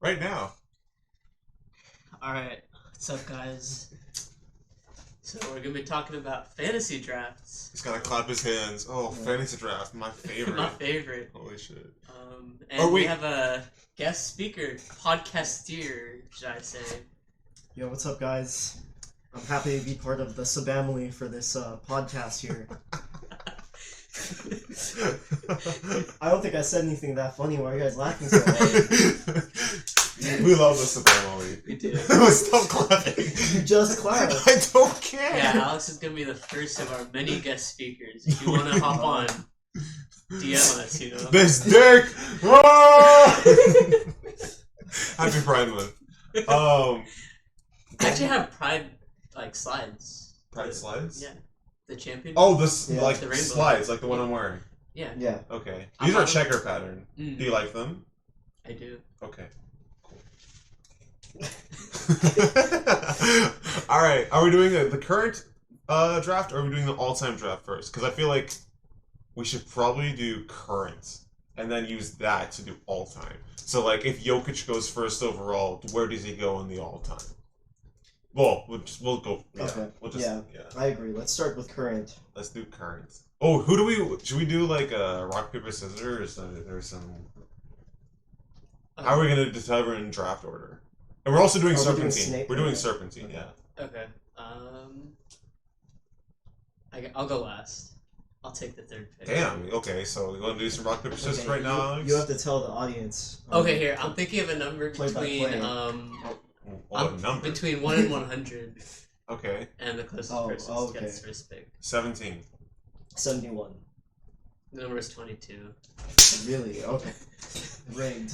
right now. Alright, what's up, guys? So, we're gonna be talking about fantasy drafts. He's gotta clap his hands. Oh, fantasy draft, my favorite. My favorite. Holy shit. And we have a guest speaker, podcaster, should I say. Yo, what's up, guys? I'm happy to be part of the Suhbamily for this podcast here. I don't think I said anything that funny. Why are you guys laughing so hard? We love the Suhbamily. We do. Stop clapping. You just clapped. I don't care. Yeah, Alex is gonna be the first of our many guest speakers. If you wanna hop on, DM us, you know. This dick! Ah! Happy Pride Month. I actually have Pride, slides. Pride slides? Yeah. The champion. Oh, this, Yeah. like, The rainbow. slides, like the one I'm wearing. Yeah. Yeah. Okay. I'm These are on- checker pattern. Mm. Do you like them? I do. Okay. Alright, are we doing the current draft or are we doing the all-time draft first? Because I feel like we should probably do current and then use that to do all-time. So, like, if Jokic goes first overall, where does he go in the all-time? Well, we'll go. Yeah, Okay. We'll just, Yeah. I agree. Let's start with current. Let's do current. Oh, should we do like rock, paper, scissors or there's some... How are we going to determine draft order? And we're also doing Oh, we're doing Serpentine. snake- We're doing okay. Serpentine, Okay. yeah. Okay. I'll go last. I'll take the third pick. Damn, okay, so we're going to do some rock, paper, scissors right now, Alex? You have to tell the audience. Okay, here I'm thinking of a number Play by between play. Oh, a number. between 1 and 100, Okay, and the closest Oh, person okay. gets first pick. 17. 71. The number is 22. Really? Okay. Rigged.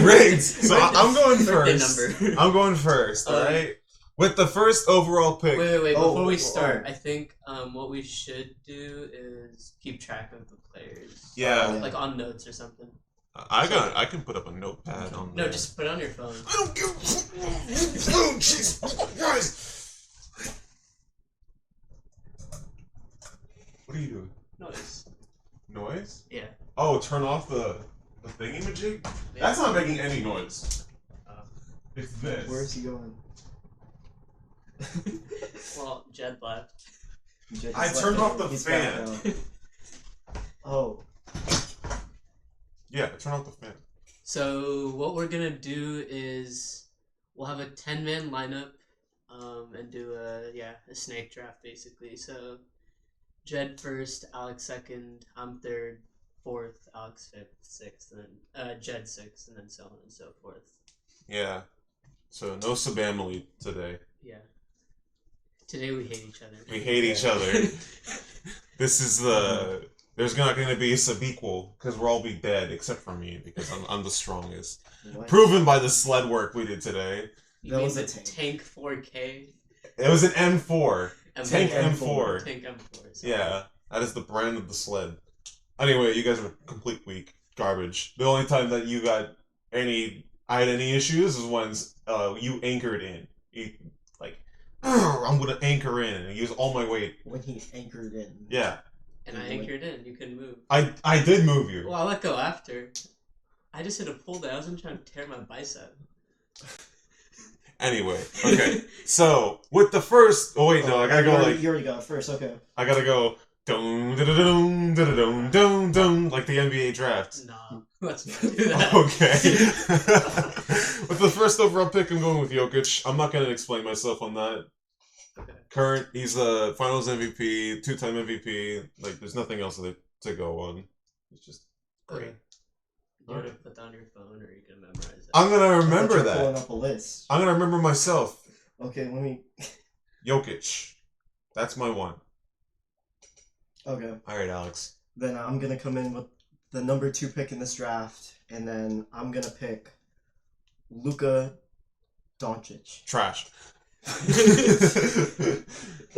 Rigged! So I'm going Birthday first. number. I'm going first, alright? With the first overall pick. Wait! Oh, Before we oh, start, oh. I think what we should do is keep track of the players. Yeah. Yeah. Like on notes or something. I can put up a notepad on No, there. just put it on your phone. I don't give a jeez, guys. What are you doing? Noise. Noise? Yeah. Oh, turn off the thingy-majig? That's not making any noise. It's this. Where is he going? Well, Jed left. I turned off the He's back fan. now. Oh. Yeah, turn off the fan. So what we're gonna do is we'll have a 10-man lineup, and do a snake draft basically. So Jed first, Alex second, I'm third, fourth, Alex fifth, sixth, and then Jed sixth, and then so on and so forth. Yeah. So no Suhbamily today. Yeah. Today we hate each other. We hate each other. This is the... There's not going to be a sub-equal, because we'll all be dead, except for me, because I'm the strongest. What? Proven by the sled work we did today. You That mean was the a tank. tank 4K? It was an M4. Tank M4. M4. Tank M4. sorry. Yeah, that is the brand of the sled. Anyway, you guys are complete weak. Garbage. The only time that I had any issues is when you anchored in. I'm gonna anchor in and use all my weight. When he anchored in. Yeah. And I anchored in. You couldn't move. I did move you. Well, I let go after. I just hit a pull down. I wasn't trying to tear my bicep. Anyway, okay. So, with the first... Oh, wait, no, I gotta go You already got it first, okay. I gotta go... Dun, dun, dun, dun, dun, dun, dun, dun, like the NBA draft. Nah, let's not do that. Okay. With the first overall pick, I'm going with Jokic. I'm not gonna explain myself on that. Okay. Current, he's the Finals MVP, two-time MVP. Like, there's nothing else to go on. It's just great. Okay. You want to put that on your phone, or are you gonna memorize it? I'm gonna I thought remember you were pulling that. up a list. I'm gonna remember myself. Okay, let me... Jokic. That's my one. Okay. All right, Alex. Then I'm gonna come in with the number 2 pick in this draft, and then I'm gonna pick Luka Doncic. Trash.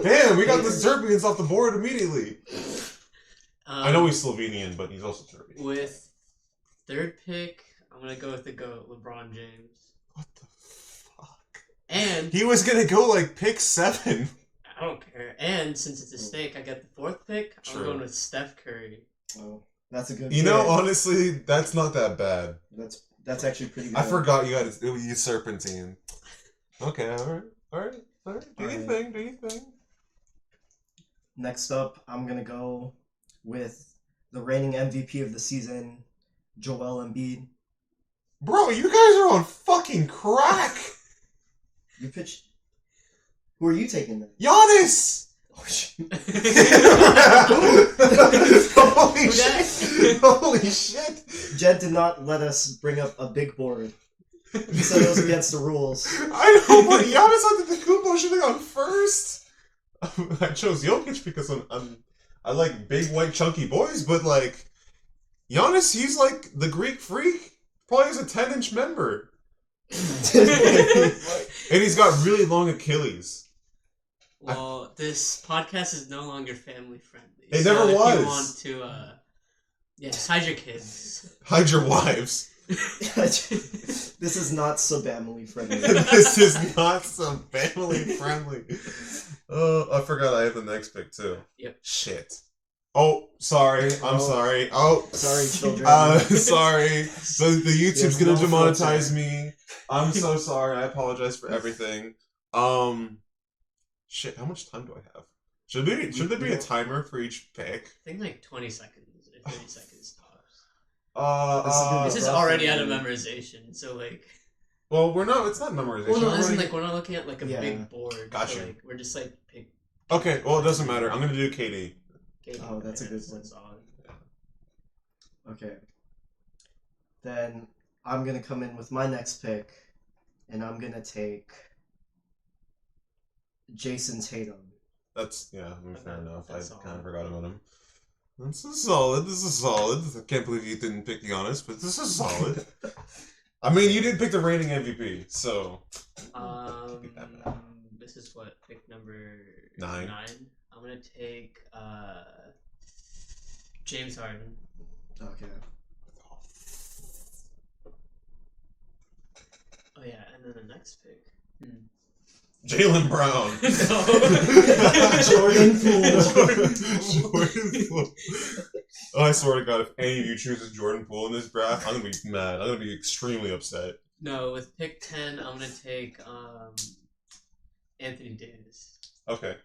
Damn, we got the Serbians off the board immediately. I know he's Slovenian, but he's also Serbian. With third pick, I'm gonna go with the GOAT, LeBron James. What the fuck? And He was gonna go like pick 7. I don't care. And since it's a snake, I get the fourth pick. True. I'm going with Steph Curry. Oh, that's a good You know, pick. honestly, that's not that bad. That's That's actually pretty good. I forgot you had to use serpentine. Okay, alright. Do your thing, do your thing. Next up, I'm gonna go with the reigning MVP of the season, Joel Embiid. Bro, you guys are on fucking crack! You pitched. Who are you taking then? Giannis! Oh, shit. Holy shit! Holy shit! Jed did not let us bring up a big board. He said it was against the rules. I know, but Giannis Antetokounmpo should have gone first. I chose Jokic because I like big, white, chunky boys, but like Giannis, he's like the Greek freak. Probably has a 10-inch member, and he's got really long Achilles. Well, this podcast is no longer family friendly. It never was. If you want to, just hide your kids. Hide your wives. This is not Suhbamily friendly. This is not some family friendly. Oh, I forgot I have the next pick too. Yep. Shit. Oh, sorry. I'm sorry. Oh, sorry, children. Sorry. The YouTube's Yes, gonna no demonetize filter. me. I'm so sorry. I apologize for everything. Shit. How much time do I have? Should there be a timer for each pick? I think like 20 seconds or 30 seconds tops. This is already out of memorization, so like. Well, we're not. It's not memorization. Well, no, as in like we're not looking at like a Yeah. big board. Gotcha. So, like, we're just like pick. Okay. Well, it doesn't matter. I'm gonna do KD. Okay, Oh, that's a good one. solid. Okay. Then I'm gonna come in with my next pick, and I'm gonna take Jason Tatum. That's fair enough. I That's kind solid. of forgot about him. This is solid. I can't believe you didn't pick Giannis, but this is solid. I mean, you did pick the reigning MVP, so. This is what pick number 9. I'm gonna take James Harden. Okay. Oh yeah, and then the next pick. Jaylen Brown. Jordan Poole. Jordan Poole. Oh, I swear to God, if any of you chooses Jordan Poole in this draft, I'm gonna be mad. I'm gonna be extremely upset. No, with pick 10, I'm gonna take Anthony Davis. Okay.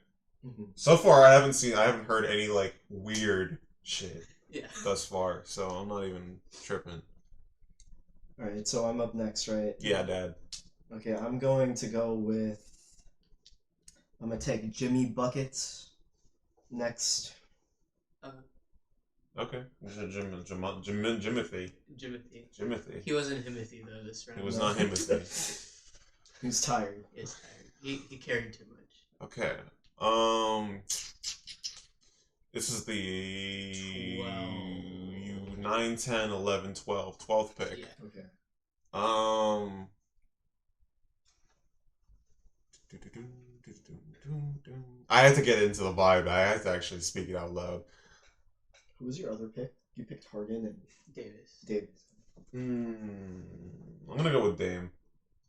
Mhm. So far, I haven't heard any like weird shit Yeah. thus far, so I'm not even tripping. Alright, so I'm up next, right? Yeah, Dad. Okay, I'm going to go with. I'm gonna take Jimmy Buckets next. Okay. Jimothy. He wasn't Himothy though this round. It was not Himothy. Who's tired? He is tired. He carried too much. Okay. This is the 9, 10, 11, 12. 12th pick. Yeah. Okay. I had to get into the vibe. I had to actually speak it out loud. Who was your other pick? You picked Harden and Davis. I'm gonna go with Dame.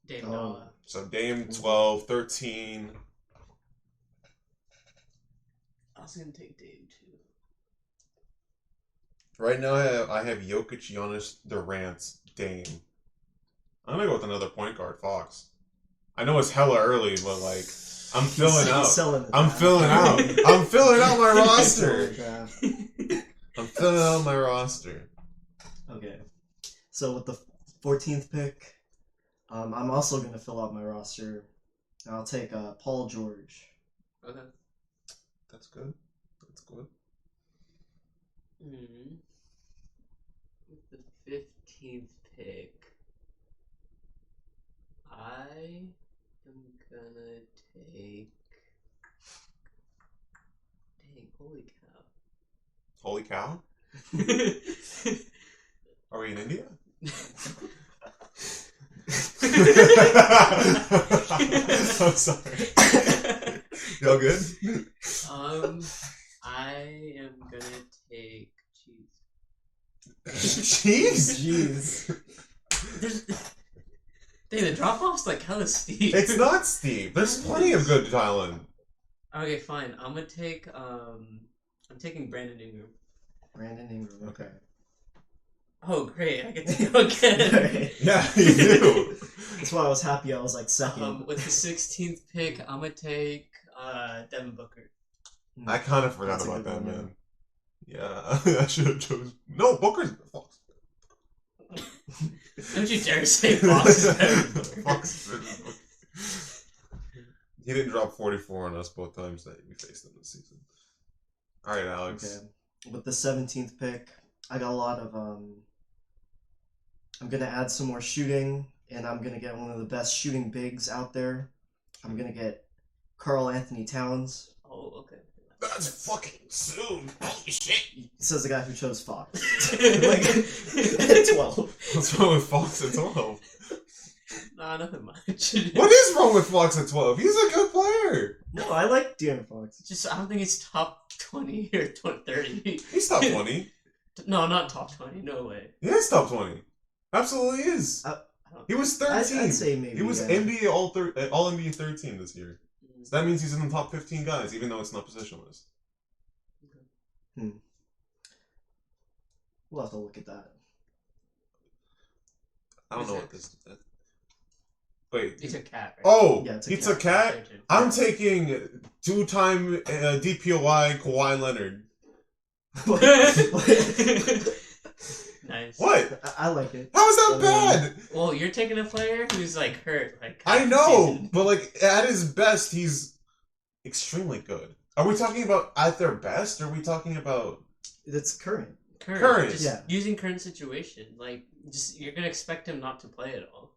Dame Oh. Noah. So Dame 12, 13. I was gonna take Dame too. Right now I have Jokic, Giannis, Durant, Dame. I'm gonna go with another point guard, Fox. I know it's hella early, but like I'm filling out. I'm filling out. I'm filling out my roster. I'm filling out my roster. Okay. So with the 14th pick, I'm also gonna fill out my roster. I'll take Paul George. Okay. That's good. That's good. With the 15th pick, I am gonna take. Dang, holy Holy cow. cow. Are we in India? I'm sorry. Y'all good? I am gonna take Cheese? Jeez. Dang, the drop off's like hella steep. It's not steep. There's plenty of good talent. Okay, fine. I'm gonna take I'm taking Brandon Ingram. Brandon Ingram. Okay. Oh, great! I get to go again. Right. Yeah, you do. That's why I was happy I was like second. With the 16th pick, I'm gonna take Devin Booker. I kind of forgot That's a about good that, one, man. Yeah, I should have chosen. No, Booker's Fox. Don't you dare say Fox is Devin Booker. Fox is Booker. He didn't drop 44 on us both times that we faced him this season. All right, Alex. Okay. With the 17th pick, I got a lot of I'm gonna add some more shooting, and I'm gonna get one of the best shooting bigs out there. I'm gonna get Karl Anthony Towns. Oh, okay. That's fucking soon. Holy shit. Says the guy who chose Fox. Like at 12. What's wrong with Fox at 12? Nah, nothing much. What is wrong with Fox at 12? He's a good player. No, I like De'Aaron Fox. Just I don't think he's top 20 or 30. He's top 20. No, not top 20. No way. He is top 20. Absolutely is. He was 13. I'd say maybe. He was yeah. NBA all NBA 13 this year. So that means he's in the top 15 guys, even though it's not positionless. We'll have to look at that. I don't know what this. Wait. He took Cat, right? Oh, Yeah, it's a he cat. took Cat. I'm taking two-time DPOY Kawhi Leonard. Nice. What? I like it. How is that bad? Well, you're taking a player who's like hurt. Like I know, season. but like at his best, he's extremely good. Are we talking about at their best, or are we talking about It's current. Current. Just Yeah. using current situation. Like, just you're gonna expect him not to play at all.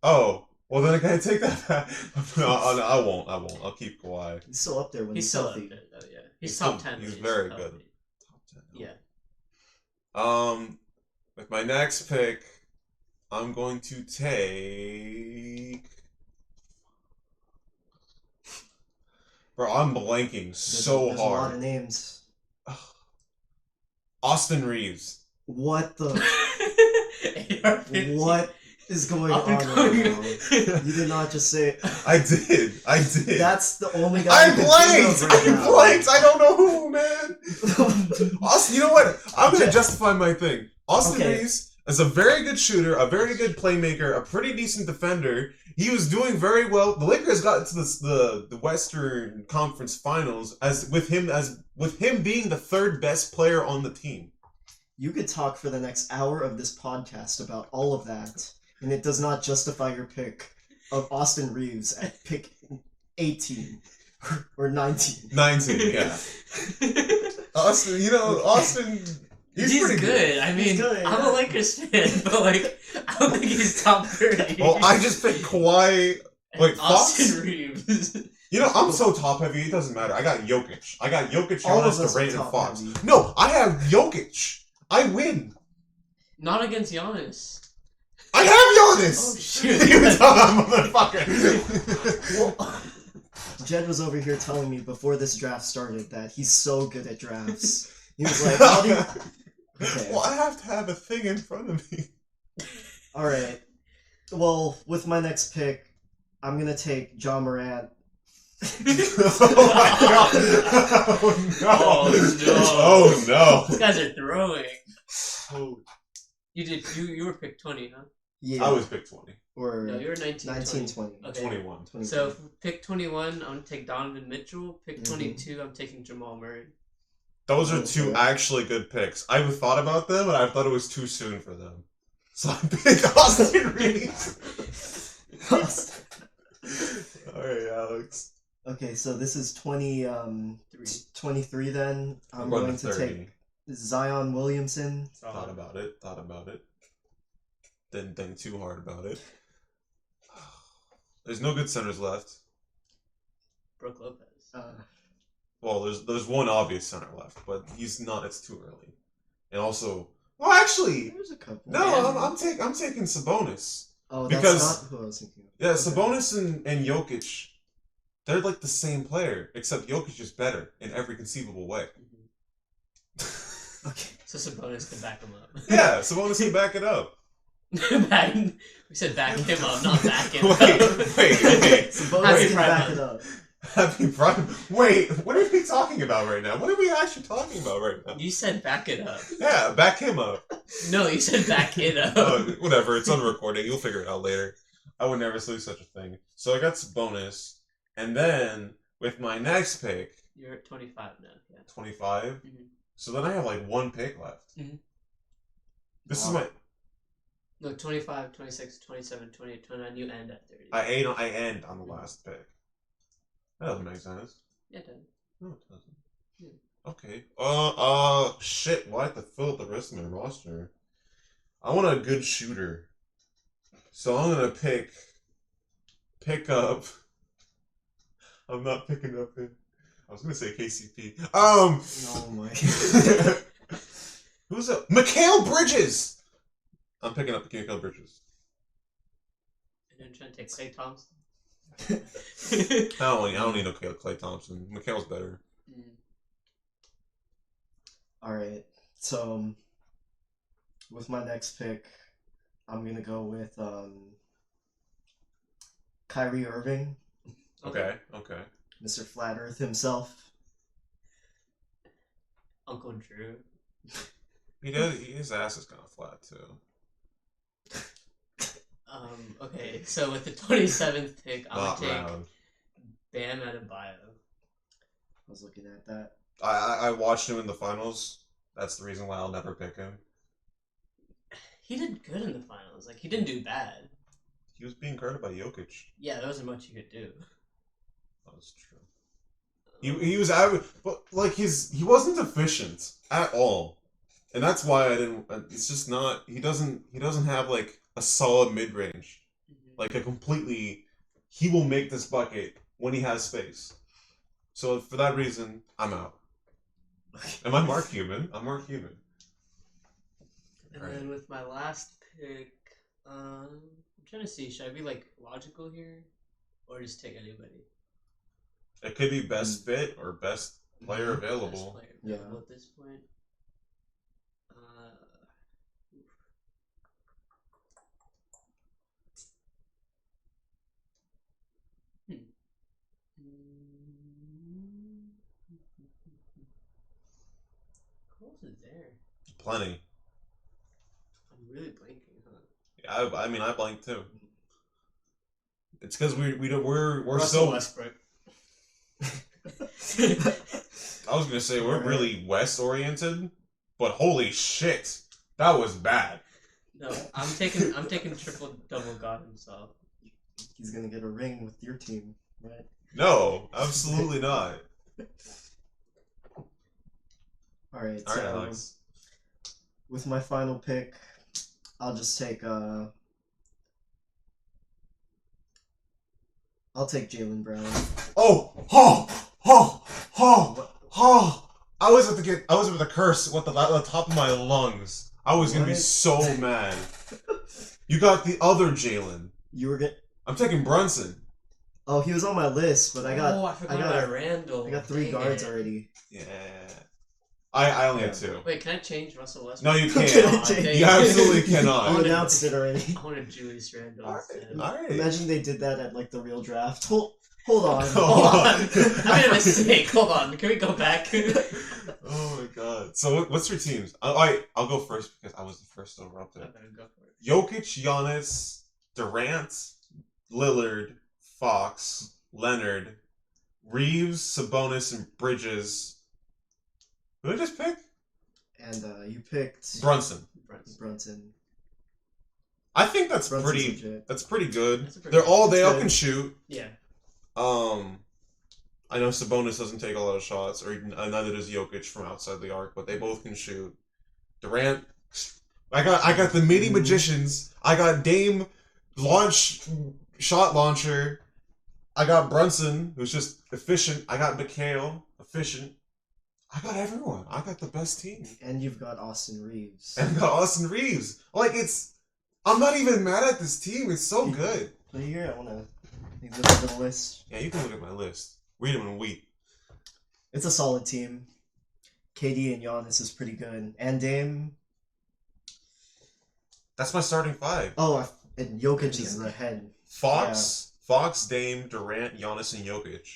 Oh, well then I gotta take that back. No, I won't. I'll keep Kawhi. He's still up there when He's he's still healthy. up there, though. Yeah, he's top still- 10. he's when very healthy. good. Top 10. Yeah. With my next pick, I'm going to take. Bro, I'm blanking so There's a lot of hard. names. Austin Reeves. What the? AR-15. What is going Up on and right coming. now? You did not just say. I did. That's the only guy. I you can think blanked. of right I now. blanked. I don't know who, man. Austin, you know what? I'm gonna justify my thing. Austin Okay. Reeves is a very good shooter, a very good playmaker, a pretty decent defender. He was doing very well. The Lakers got into the Western Conference Finals with him being the third best player on the team. You could talk for the next hour of this podcast about all of that, and it does not justify your pick of Austin Reeves at pick 18 or 19. 19, yeah. Austin, he's pretty good. I mean, He's good, I'm yeah. a Lakers fan, but like, I don't think he's top 30. Well, I just picked Kawhi. Wait, Fox? Austin Reeves. You know, I'm so top heavy, it doesn't matter. I got Jokic, All of Giannis, us are Durant, and top Fox. heavy. No, I have Jokic. I win. Not against Giannis. I have Giannis. Oh shoot! You dumb motherfucker. Well, Jed was over here telling me before this draft started that he's so good at drafts. He was like, how do you... Okay. Well, I have to have a thing in front of me. Alright. Well, with my next pick, I'm going to take John Morant. Oh my god. Oh no. Oh, no. Oh no. These guys are throwing. Oh, You were picked 20, huh? Yeah. I was pick 20. Or No, you were 19. 19, 20. 20. Okay. 21. 20. So for pick 21, I'm gonna take Donovan Mitchell. Pick Mhm. 22, I'm taking Jamal Murray. Those are two Okay. actually good picks. I thought about them, but I thought it was too soon for them. So I picked Austin Reeves. Alright, Alex. Okay, so this is 23 then. I'm going going to to 30. take Zion Williamson. Thought about it. Didn't think too hard about it. There's no good centers left. Brooke Lopez. Well, there's one obvious center left, but he's not. It's too early. And also, well, actually, There's a couple. no, Yeah. I'm taking Sabonis. Oh, that's because- not who I was thinking of. Yeah, Okay. Sabonis and Jokic, they're like the same player, except Jokic is better in every conceivable way. Okay. So Sabonis can back him up. Yeah, Sabonis can back it up. We said back him up, not back him Wait, up. wait. Sabonis Happy can Pride back Month. it up. Happy Prime. Wait, what are we talking about right now? What are we actually talking about right now? You said back it up. Yeah, back him up. No, you said back it up. Whatever, it's on recording. You'll figure it out later. I would never say such a thing. So I got some bonus, and then with my next pick, You're at 25 now. Yeah. 25. Mhm. So then I have like one pick left. Mhm. This Wow. is my. No, 25, 26, 27, 28, 29. You end at 30. I end on the last pick. That doesn't make sense. Yeah, it does. No, it doesn't. Yeah. Okay. Shit. Why have to fill up the rest of my roster? I want a good shooter. So I'm gonna pick up. I'm not picking up it. I was gonna say KCP. Oh my. Who's up? Mikal Bridges. I'm picking up Mikal Bridges. And then trying to take Klay Thompson. I don't need no Klay Thompson. Mikal's better. Alright, so with my next pick, I'm gonna go with Kyrie Irving, Okay. Mr. Flat Earth himself. Uncle Drew. He does. His ass is kind of flat too. Okay, so with the 27th pick, I'm Not gonna take round. Bam Adebayo. I was looking at that. I watched him in the finals. That's the reason why I'll never pick him. He did good in the finals. Like, he didn't do bad. He was being guarded by Jokic. Yeah, there wasn't much you could do. That's true. He was average, but like he wasn't efficient at all, and that's why I didn't. It's just not. He doesn't have like a solid mid range, like a completely. He will make this bucket when he has space. So for that reason, I'm out. Am I Mark Cuban? I'm Mark Cuban. And then with my last pick, I'm trying to see, should I be like logical here, or just take anybody? It could be best fit or best player Best available. player Yeah. available at this point. Who else is there? Plenty. I'm really blanking, huh? Yeah, I mean I blanked too. It's because we're Russell so. Westbrook. I was gonna say we're really West oriented, but holy shit, that was bad. No, I'm taking triple double God himself. He's gonna get a ring with your team, right? No, absolutely not. Alright, All so right, Alex. with my final pick, I'll just take I'll take Jaylen Brown. Oh! I was about to curse with the top of my lungs. I was gonna be What? so mad. You got the other Jalen. You were I'm taking Brunson. Oh, he was on my list, but I forgot got about Randall. I got 3 Dang guards it. already. Yeah. I only had 2. Wait, can I change Russell Westbrook? No, you Can I can't. change- You absolutely You cannot. announced it already. I wanted Julius Randall instead. Alright. Imagine they did that at like the real draft. Hold on. Hold on. I made a mistake. Hold on. Can we go back? Oh my god. So what's your teams? Alright, I'll go first because I was the first over up there. Okay, go for it. Jokic, Giannis, Durant, Lillard, Fox, Leonard, Reeves, Sabonis, and Bridges. Who did I just pick? And you picked Brunson. Brunson. I think that's Brunson's pretty. legit. That's pretty good. That's a pretty They all good. can shoot. Yeah. I know Sabonis doesn't take a lot of shots, or even, neither does Jokic from outside the arc, but they both can shoot. Durant, I got the mini magicians. I got Dame, shot launcher. I got Brunson, who's just efficient. I got Mikal, efficient. I got everyone. I got the best team. And you've got Austin Reeves. And I got Austin Reeves. Like I'm not even mad at this team. It's so good. But here, I wanna look at the list. Yeah, you can look at my list. Read them and weep. It's a solid team. KD and Giannis is pretty good, and Dame. That's my starting 5. Oh, and Jokic is ahead. Fox, Dame, Durant, Giannis, and Jokic.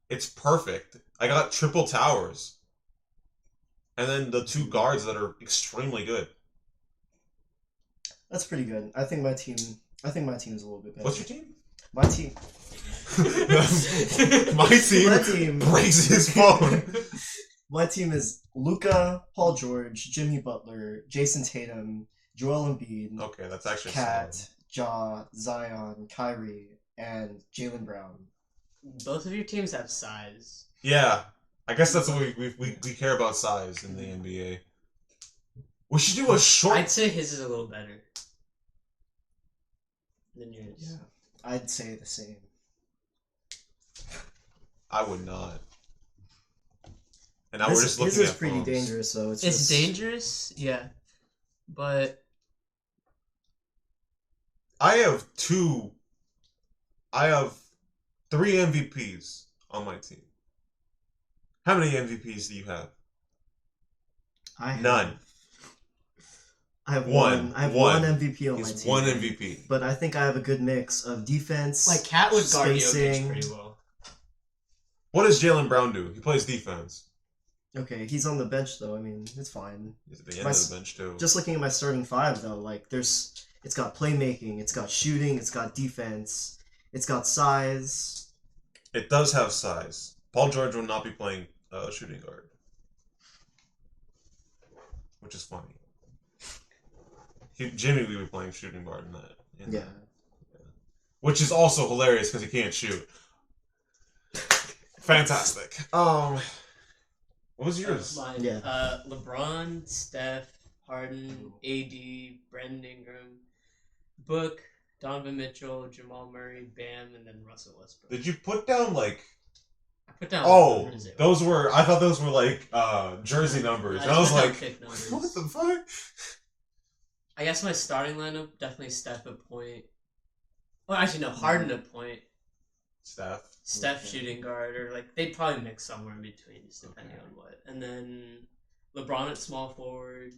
It's perfect. I got triple towers. And then the 2 guards that are extremely good. That's pretty good. I think my team's a little bit better. What's your team? My team. My team breaks his phone. My team is Luka, Paul George, Jimmy Butler, Jason Tatum, Joel Embiid, Okay, that's actually Kat, solid. Ja, Zion, Kyrie, and Jaylen Brown. Both of your teams have size. Yeah. I guess that's what we care about size in the NBA. We should do a short. I'd say his is a little better than yours. Yeah, I'd say the same. I would not. And now His, we're just looking his is at pretty phones. dangerous, though. It's just... dangerous, yeah, but I have 3 MVPs on my team. How many MVPs do you have? None. I have one. I have one MVP on He's my team. one MVP. But I think I have a good mix of defense, like Cat would guard Jokic spacing. pretty well. What does Jaylen Brown do? He plays defense. Okay, he's on the bench though. I mean, it's fine. He's at the end of the bench too. Just looking at my starting 5 though, like it's got playmaking, it's got shooting, it's got defense, it's got size. It does have size. Paul George will not be playing shooting guard, which is funny. Jimmy will be playing shooting guard in that. Yeah. Which is also hilarious because he can't shoot. Fantastic. What was yours? Mine. Yeah. LeBron, Steph, Harden, AD, Brandon Ingram, Book, Donovan Mitchell, Jamal Murray, Bam, and then Russell Westbrook. Did you put down like? I put down. Those were. I thought those were like jersey numbers. I was like, what the fuck? I guess my starting lineup definitely Steph at point. Well, actually no, Harden at point. Steph shooting guard, or like they'd probably mix somewhere in between, just depending on what. And then LeBron at small forward.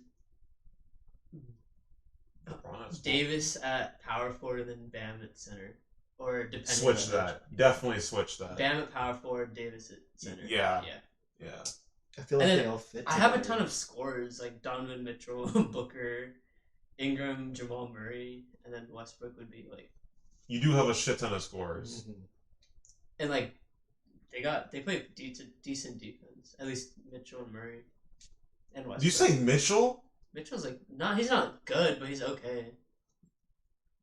Davis at power forward, and then Bam at center. Or depending. Switch that. Definitely switch that. Bam at power forward, Davis at center. Yeah. I feel like they all fit. I have a ton of scorers like Donovan Mitchell, Booker, Ingram, Jamal Murray, and then Westbrook would be like. You do have a shit ton of scorers. Mm-hmm. And like, they play decent defense. At least Mitchell and Murray, and Westbrook. Did you say Mitchell? Mitchell's like he's not good, but he's okay.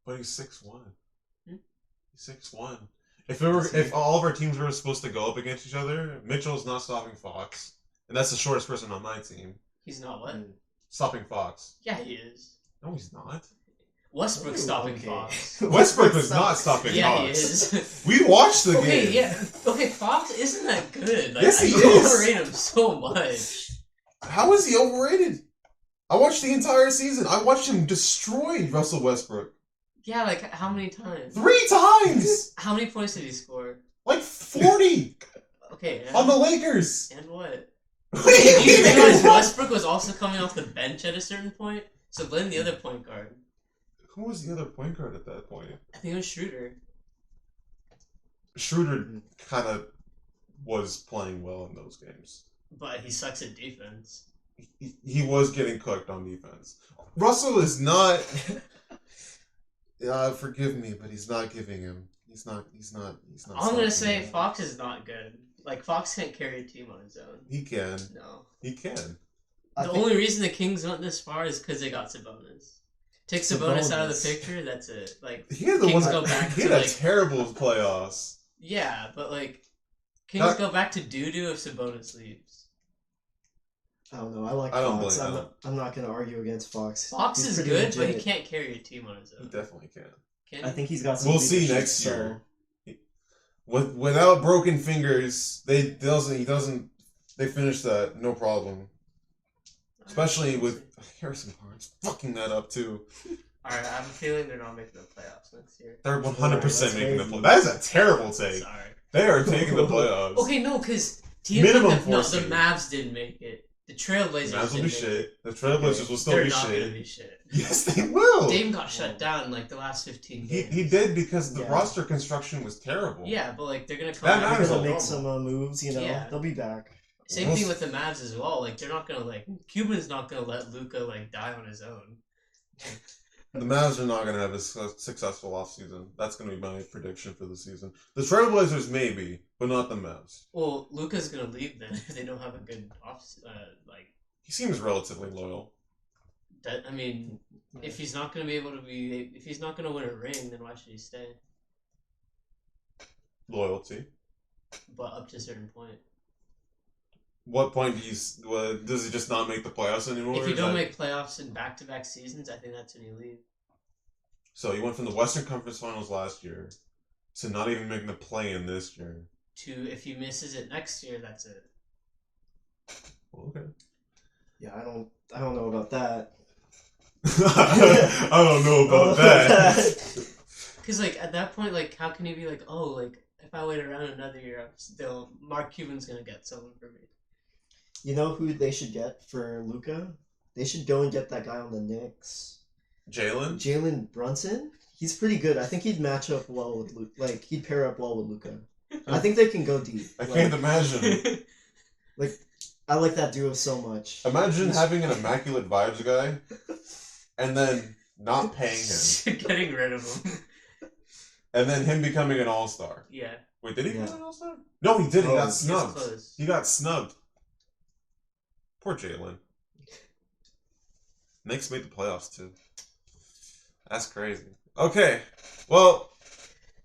But he's 6'1". He's 6'1". If all of our teams were supposed to go up against each other, Mitchell's not stopping Fox, and that's the shortest person on my team. He's not what? Stopping Fox. Yeah, he is. No, he's not. Westbrook's stopping Fox. Westbrook was not stopping Fox. Yeah, he is. We watched the game. Okay, yeah. Okay, Fox isn't that good. Like, Yes, he I is. overrate him so much. How is he overrated? I watched the entire season. I watched him destroy Russell Westbrook. Yeah, like how many times? 3 times. How many points did he score? Like 40 Okay. on the Lakers. And what? What do you You mean? realize Westbrook was also coming off the bench at a certain point? So blame the other point guard. Who was the other point guard at that point? I think it was Schroeder. Schroeder kind of was playing well in those games. But he sucks at defense. He was getting cooked on defense. Russell is not. Forgive me, but he's not giving him. He's not. I'm gonna say Fox is not good. Like Fox can't carry a team on his own. He can. No. He can. The only reason the Kings went this far is because they got Sabonis. Take Sabonis out of the picture, that's it. Like Kings go back he to had like a terrible playoffs. yeah, but like Kings go back to doo-doo if Sabonis leaves. I don't know. I like I don't Fox. blame I'm not going to argue against Fox. Fox He's is pretty good, but legit. he can't carry a team on his own. He definitely can. Can I he? think he's got some We'll see leadership, next year. Without broken fingers, they finish that no problem. Especially with Harrison Barnes fucking that up too. Alright, I have a feeling they're not making the playoffs next year. They're 100% That's making the crazy. playoffs. That is a terrible take. Sorry. They are taking the playoffs. Okay, no, because Minimum the four seed. Mavs didn't make it. The Trailblazers. Mavs will be shit. The Trailblazers will still They're be not shit. gonna be shit. Yes, they will. Dame got shut down like the last 15 games. He did because the roster construction was terrible. Yeah, but like they're gonna come. That back. matters. They're gonna all make some moves. You know, Yeah. they'll be back. Same thing with the Mavs as well. Like they're not gonna like Cuban's not gonna let Luka like die on his own. The Mavs are not going to have a successful offseason. That's going to be my prediction for the season. The Trailblazers maybe, but not the Mavs. Well, Luka's gonna leave then if they don't have a good like. He seems relatively loyal. That I mean, if he's not gonna be able to be, if he's not gonna win a ring, then why should he stay? Loyalty. But up to a certain point. What point does he just not make the playoffs anymore? If you don't make playoffs in back-to-back seasons, I think that's when you leave. So he went from the Western Conference Finals last year to not even making the play-in this year. To if he misses it next year, that's it. Okay. Yeah, I don't know about that. I don't know about that. Because like at that point, like how can he be like, oh, like if I wait around another year, still Mark Cuban's gonna get someone for me. You know who they should get for Luka? They should go and get that guy on the Knicks. Jalen Brunson? He's pretty good. I think he'd match up well with Luka. Like, he'd pair up well with Luka. I think they can go deep. I can't imagine. Like, I like that duo so much. Imagine having an immaculate vibes guy and then not paying him. Getting rid of him. And then him becoming an all-star. Yeah. Wait, did he become an all-star? No, he didn't. He got snubbed. He got snubbed. Poor Jalen. Knicks made the playoffs, too. That's crazy. Okay. Well,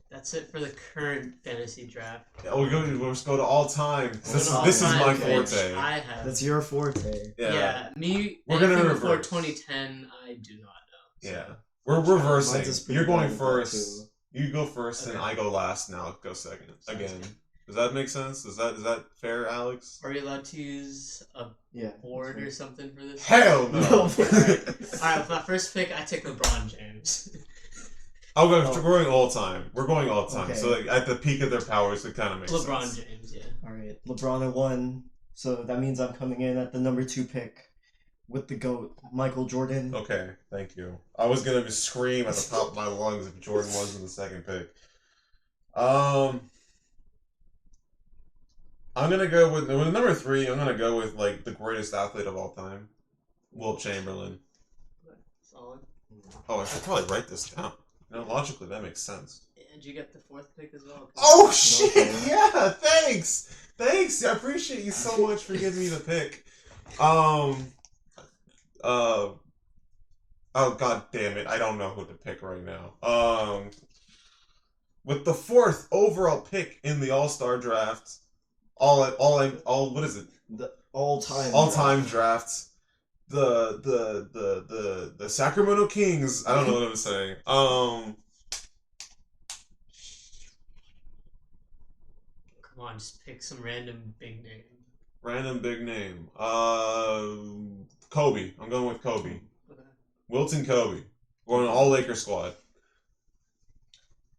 that's it for the current fantasy draft. Yeah, we'll just go to all-time. This is my forte. I have. That's your forte. Yeah. Me, we're going to before reverse. 2010, I do not know. So. Yeah. We're reversing. You're going bad first. You go first, and I go last. Now go second. Again. Does that make sense? Is that fair, Alex? Are you allowed to use a board or something for this? Hell no! Alright, with my first pick, I take LeBron James. We're going all time. We're going all time. Okay. So like, at the peak of their powers, it kind of makes sense. LeBron James, yeah. Alright, LeBron at 1. So that means I'm coming in at the number 2 pick with the GOAT, Michael Jordan. Okay, thank you. I was going to scream at the top of my lungs if Jordan wasn't the second pick. I'm gonna go with number 3. I'm gonna go with like the greatest athlete of all time, Wilt Chamberlain. Solid. Oh, I should probably write this down. You know, logically that makes sense. And you get the 4th pick as well. Oh shit! Yeah, thanks. I appreciate you so much for giving me the pick. Oh god damn it! I don't know who to pick right now. With the 4th overall pick in the All-Star draft. What is it? The all-time draft. The Sacramento Kings. I don't know what I'm saying. Come on, just pick some random big name. Kobe. I'm going with Kobe. Okay. Wilton Kobe. Going all Laker squad.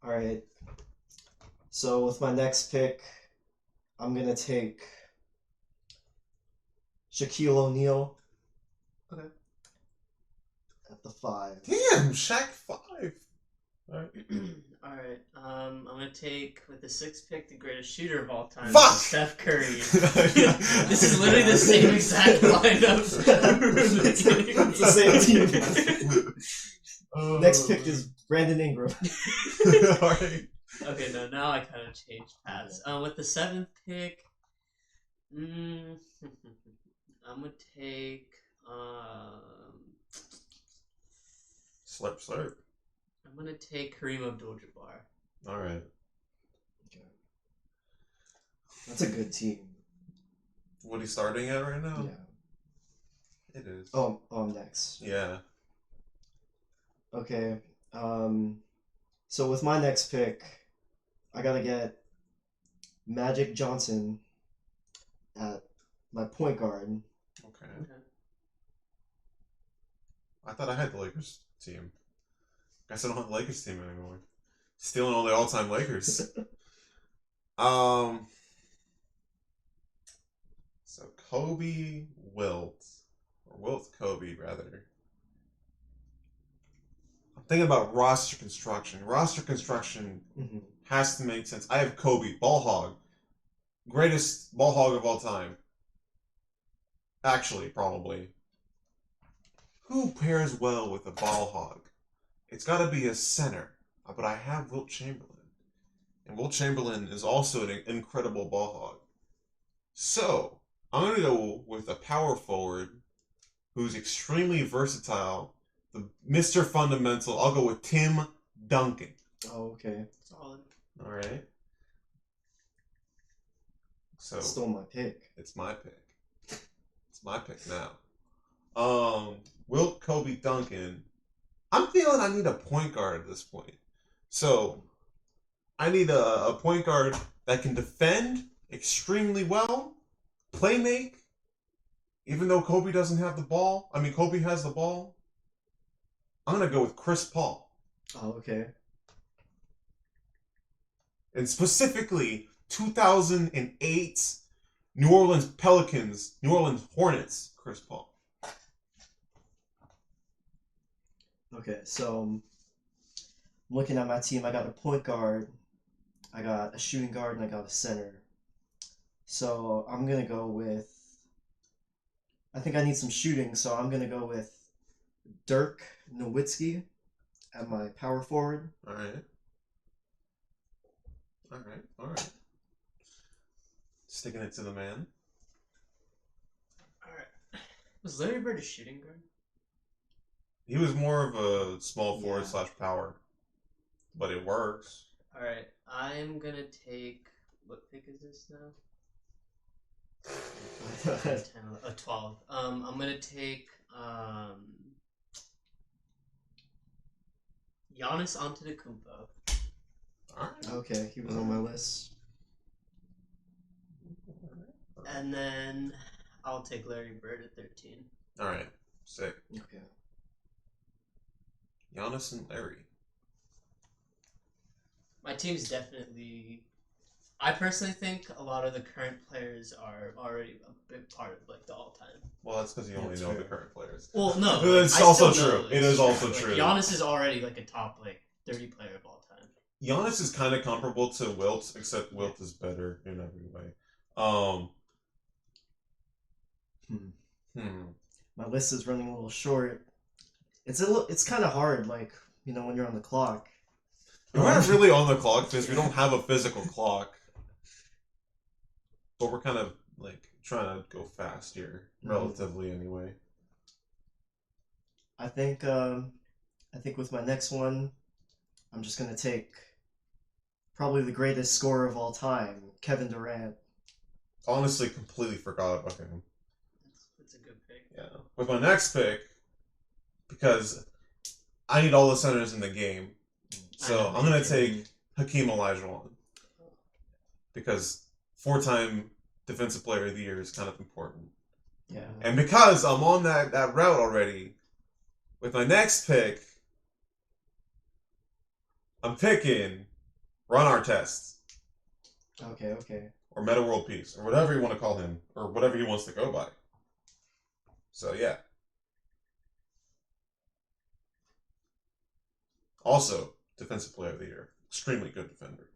Alright. So with my next pick, I'm going to take Shaquille O'Neal. Okay. At the 5. Damn, Shaq 5. Alright. Alright, I'm going to take, with the 6th pick, the greatest shooter of all time, Fuck! Steph Curry. This is literally the same exact lineup. It's the same team. Next pick is Brandon Ingram. Alright. Okay, no, now I kind of changed paths. With the 7th pick, I'm gonna take Slurp. I'm gonna take Kareem Abdul-Jabbar. All right. Okay. That's a good team. What are you starting at right now? Yeah. It is. Oh, I'm next. Yeah. Okay. So with my next pick, I gotta get Magic Johnson at my point guard. Okay. I thought I had the Lakers team. Guess I don't have the Lakers team anymore. Stealing all the all-time Lakers. So Kobe, Wilt, or Wilt Kobe rather. I'm thinking about roster construction. Roster construction has to make sense. I have Kobe, ball hog, greatest ball hog of all time. Actually, probably. Who pairs well with a ball hog? It's got to be a center. But I have Wilt Chamberlain. And Wilt Chamberlain is also an incredible ball hog. So, I'm going to go with a power forward who's extremely versatile. The Mr. Fundamental. I'll go with Tim Duncan. Oh, okay. Solid. All right. So Stole my pick. it's my pick. It's my pick now. Wilt Kobe Duncan. I'm feeling I need a point guard at this point. So I need a point guard that can defend extremely well, play make, even though Kobe doesn't have the ball. I mean, Kobe has the ball. I'm going to go with Chris Paul. Oh, okay. And specifically, 2008 New Orleans Pelicans, New Orleans Hornets, Chris Paul. Okay, so I'm looking at my team. I got a point guard, I got a shooting guard, and I got a center. So I'm going to go with... I think I need some shooting, so I'm going to go with Dirk Nowitzki at my power forward. All right. All right. All right. Sticking it to the man. Alright. Was Larry Bird a shooting guard? He was more of a small forward Yeah. slash power, but it works. Alright, I'm gonna take. What pick is this now? 10, 12. I'm gonna take Giannis Antetokounmpo. All right. Okay, he was on my list. And then I'll take Larry Bird at 13. All right. Sick. Okay. Giannis and Larry. My team's definitely. I personally think a lot of the current players are already a big part of like the all-time. Well, that's because you only That's know fair. the current players. Well, no, But it's I also still know true. this. It is also Like, true. Giannis is already like a top like 30 player of all time. Giannis is kind of comparable to Wilt, except Wilt is better in every way. My list is running a little short. It's kind of hard, like, when you're on the clock. We're not really on the clock because we don't have a physical clock. But we're kind of like trying to go fast here, relatively anyway. I think with my next one, I'm just gonna take probably the greatest scorer of all time, Kevin Durant. Honestly, completely forgot about him. That's a good pick. Yeah. With my next pick, because I need all the centers in the game, so I'm gonna take Hakeem Olajuwon because 4-time Defensive Player of the Year is kind of important. Yeah. And because I'm on that route already, with my next pick, I'm picking Ron Artest. Okay. Or Meta World Peace, or whatever you want to call him, or whatever he wants to go by. So, yeah. Also, Defensive Player of the Year. Extremely good defender.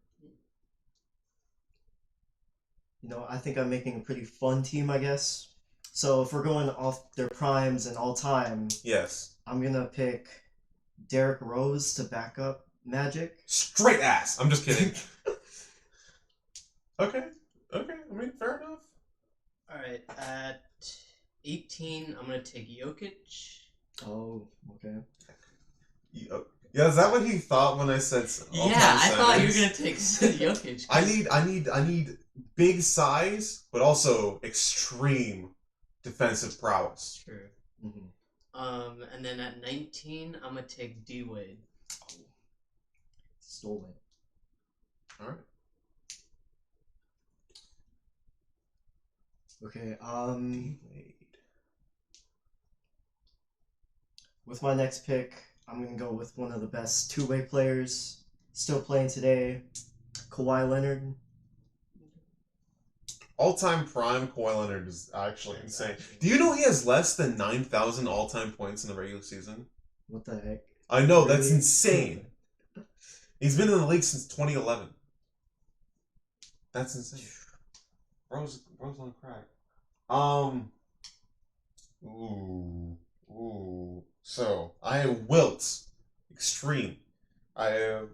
I think I'm making a pretty fun team, I guess. So if we're going off their primes and all time, Yes. I'm gonna pick Derrick Rose to back up Magic. Straight ass! I'm just kidding. Okay. I mean, fair enough. Alright, at 18, I'm going to take Jokic. Oh, okay. Yeah, is that what he thought when I said all-time I thought you were centers? going to take Jokic. I need big size, but also extreme defensive prowess. True. Mm-hmm. And then at 19, I'm going to take D-Wade. Stole it. Alright. Okay, with my next pick, I'm going to go with one of the best two-way players still playing today, Kawhi Leonard. All-time prime Kawhi Leonard is actually insane. Do you know he has less than 9,000 all-time points in the regular season? What the heck? I know, Really? that's insane. He's been in the league since 2011. That's insane. Bro's on crack. So I have Wilt, extreme. I have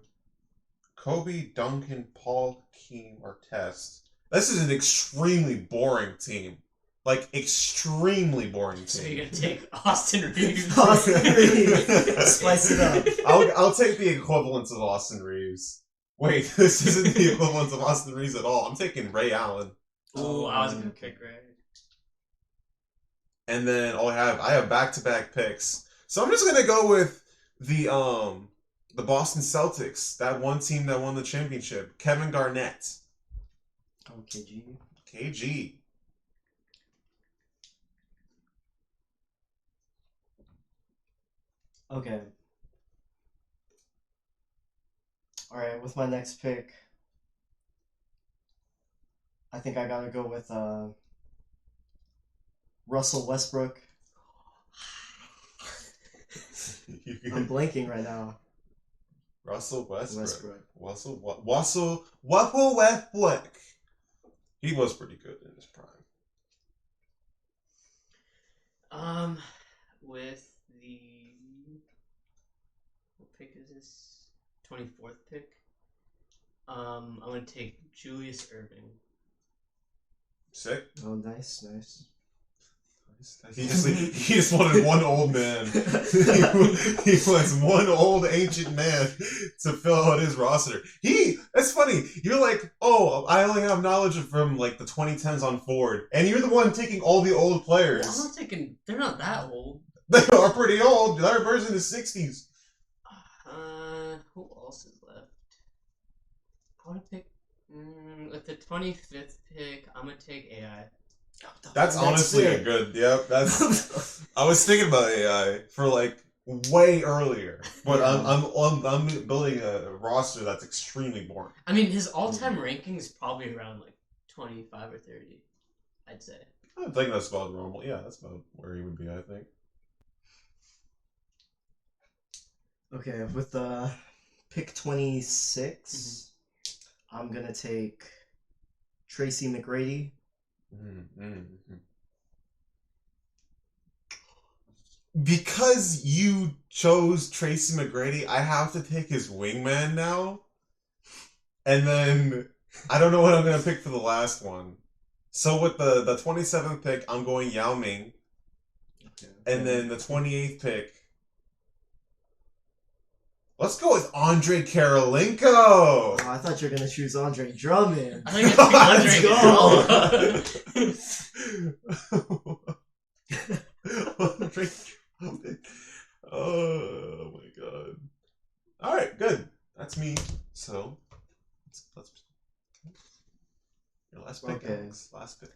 Kobe, Duncan, Paul, Keem, Artest. This is an extremely boring team. Like, extremely boring team. So you're gonna take Austin Reeves. Austin Reeves. Spice it up. I'll take the equivalence of Austin Reeves. Wait, this isn't the equivalence of Austin Reeves at all. I'm taking Ray Allen. Ooh, I was gonna pick Ray. And then I have back-to-back picks. So I'm just gonna go with the Boston Celtics, that one team that won the championship. Kevin Garnett. Oh, KG. KG. Okay. Alright, with my next pick, I think I gotta go with Russell Westbrook. I'm blanking right now. Russell Westbrook. Westbrook. Russell Westbrook. He was pretty good in his prime. With the what pick is this? 24th pick. I'm gonna take Julius Erving. Sick. Oh, nice. He just wanted one old man. he wants one old ancient man to fill out his roster. That's funny. You're like, oh, I only have knowledge from like the 2010s on forward, and you're the one taking all the old players. I'm not taking. They're not that old. They are pretty old. Larry Bird's in his 60s. Who else is left? I want to pick. With the 25th pick, I'm gonna take AI. That's honestly a good. Yep. That's. I was thinking about AI for like way earlier, but I'm building a roster that's extremely boring. I mean, his all-time ranking is probably around like 25 or 30. I'd say. I think that's about normal. Yeah, that's about where he would be. I think. Okay, with pick 26, I'm gonna take Tracy McGrady. Because you chose Tracy McGrady, I have to take his wingman now. And then I don't know what I'm gonna pick for the last one. So with the 27th pick, I'm going Yao Ming. Okay. And then the 28th pick, let's go with Andre Karolinko. Oh, I thought you were gonna choose Andre Drummond. I think it's Andre Andre Drummond. Oh my god. Alright, good. That's me. So let's your last pick. Okay. Alex. Last pick.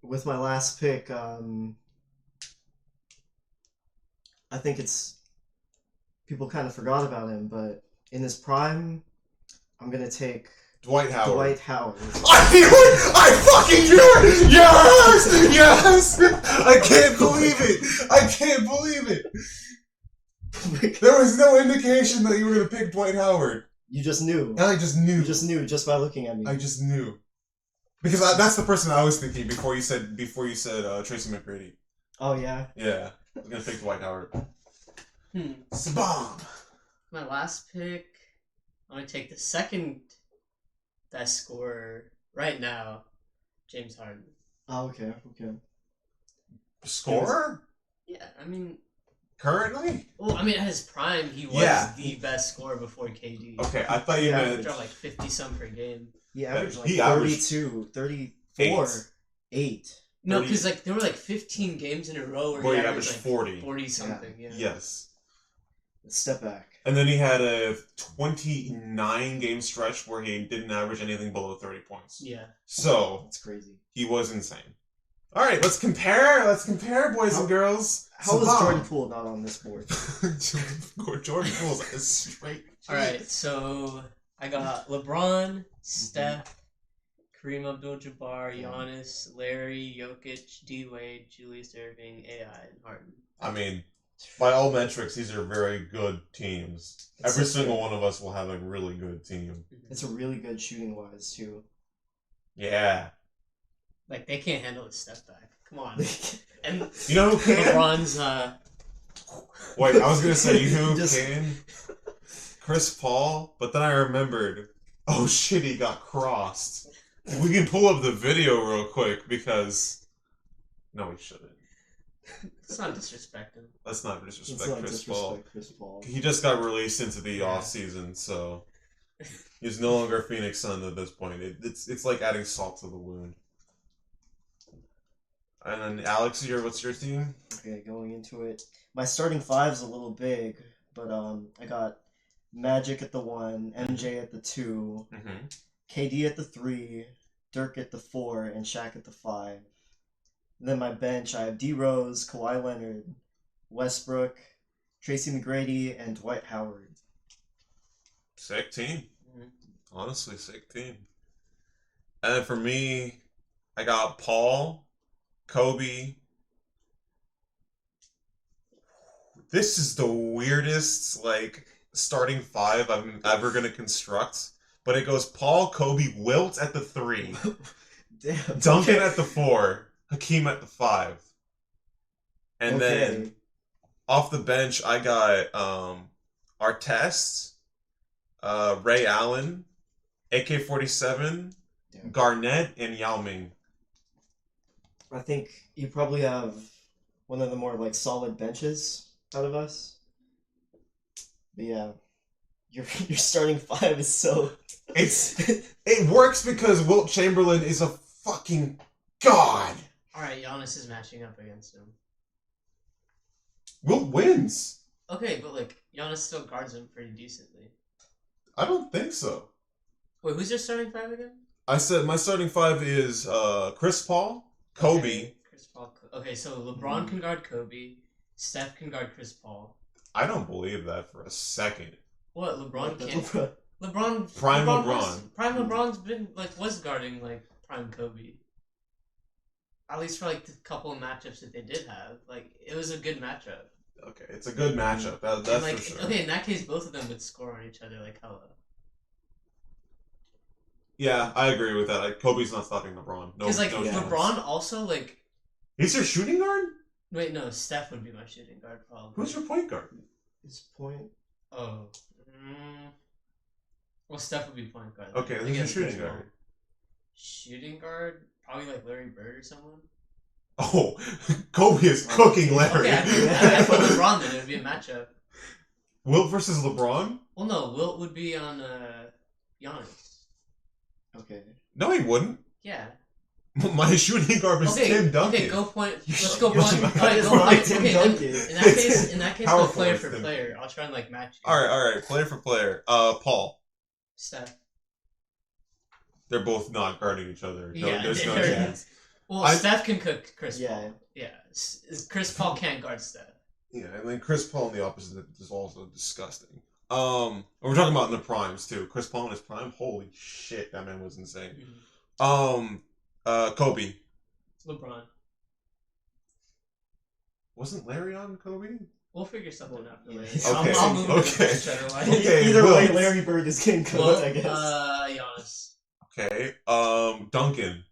With my last pick, I think it's people kind of forgot about him, but in his prime, I'm gonna take Dwight Howard. Dwight Howard. I knew it! I fucking knew it! Yes! Yes! I can't believe it! I can't believe it! There was no indication that you were gonna pick Dwight Howard. You just knew. And I just knew. You just knew just by looking at me. I just knew. Because that's the person I was thinking before you said Tracy McGrady. Oh yeah. Yeah. I was gonna pick Dwight Howard. Suhbamily. My last pick, I'm gonna take the second best scorer right now, James Harden. Oh, okay. Scorer? Yeah, I mean, Currently? well, I mean, at his prime, he was the best scorer before KD. Okay, I thought you Yeah. He meant... dropped like 50-some per game. He averaged like He averaged 32, 34, 8. No, 30. because like there were like 15 games in a row where he he averaged like 40. 40-something. Yeah. Yes. Step back. And then he had a 29-game stretch where he didn't average anything below 30 points. Yeah. So, That's crazy. he was insane. Alright, let's compare, boys and girls. How is Jordan Poole not on this board? Jordan Poole's a straight. All right, so I got LeBron, Steph, Kareem Abdul-Jabbar, Yeah. Giannis, Larry, Jokic, D Wade, Julius Erving, AI, and Harden. I mean, by all metrics, these are very good teams. Every single one of us will have a really good team. It's a really good shooting wise too. Yeah. Like they can't handle the step back. Come on. And You know who can? LeBron's Wait, I was gonna say you know who Just- can? Chris Paul, but then I remembered. Oh shit, he got crossed. We can pull up the video real quick because. No, we shouldn't. Let's not disrespect him. Let's not Let's disrespect not Chris disrespect Chris Paul. He just got released into the Yeah. off season, so he's no longer Phoenix Sun at this point. It's like adding salt to the wound. And then Alex, what's your team? Okay, going into it. My starting five's a little big, but I got Magic at the 1, MJ at the 2, Mm-hmm. KD at the 3, Dirk at the 4, and Shaq at the 5. And then my bench, I have D Rose, Kawhi Leonard, Westbrook, Tracy McGrady, and Dwight Howard. Sick team. Mhm. Honestly, sick team. And then for me, I got Paul, Kobe. This is the weirdest starting five I'm ever gonna construct. But it goes Paul, Kobe, Wilt at the 3, Damn. Duncan okay. at the 4, Hakeem at the 5. And then Okay. off the bench I got Artest, Ray Allen, AK-47, Damn. Garnett, and Yao Ming. I think you probably have one of the more solid benches out of us. But yeah, your starting five is so. It works because Wilt Chamberlain is a fucking god. Alright, Giannis is matching up against him. Wilt wins. Okay, but Giannis still guards him pretty decently. I don't think so. Wait, who's your starting five again? I said my starting five is Chris Paul, Kobe. Okay, Chris Paul. Okay, so LeBron can guard Kobe. Steph can guard Chris Paul. I don't believe that for a second. What, LeBron That's can't? what- LeBron. Prime Prime LeBron's been was guarding prime Kobe. At least for the couple of matchups that they did have, it was a good matchup. Okay, it's a good matchup. That's And, for sure. Okay, in that case, both of them would score on each other like hella. Yeah, I agree with that. Kobe's not stopping LeBron. No, Because no yeah. chance. LeBron also He's your shooting guard? wait, no, Steph would be my shooting guard probably. Who's your point guard? His point. Oh. Well, Steph would be point guard. Okay, who's your against shooting Chris Paul. guard? Shooting guard? Probably Larry Bird or someone. Oh, Kobe is cooking Larry. Okay, I put LeBron then. It would be a matchup. Wilt versus LeBron? Well, no, Wilt would be on Giannis. Okay. No, he wouldn't. Yeah. My shooting guard was Okay, Tim Duncan. okay, go point. Let's go You're point. right. Alright, go Right, point. Tim Okay, Duncan. in that case, Power go player forward, for Tim. player. I'll try and match you. All right, player for player. Paul. Steph. They're both not guarding each other. No, Yeah, there's no they're- chance. Well, I- Steph can cook Chris Yeah. Paul. Yeah, Chris Paul can't guard Steph. Yeah, and then Chris Paul on the opposite is also disgusting. We're talking about in the primes too. Chris Paul in his prime, holy shit, that man was insane. Kobe. LeBron. Wasn't Larry on Kobe? We'll figure something out for Yeah. later. Okay, I'll move okay. it to whichever way. Okay, Either way, Wilt. Larry Bird is getting cooked, Well, I guess. Giannis. Okay. Duncan.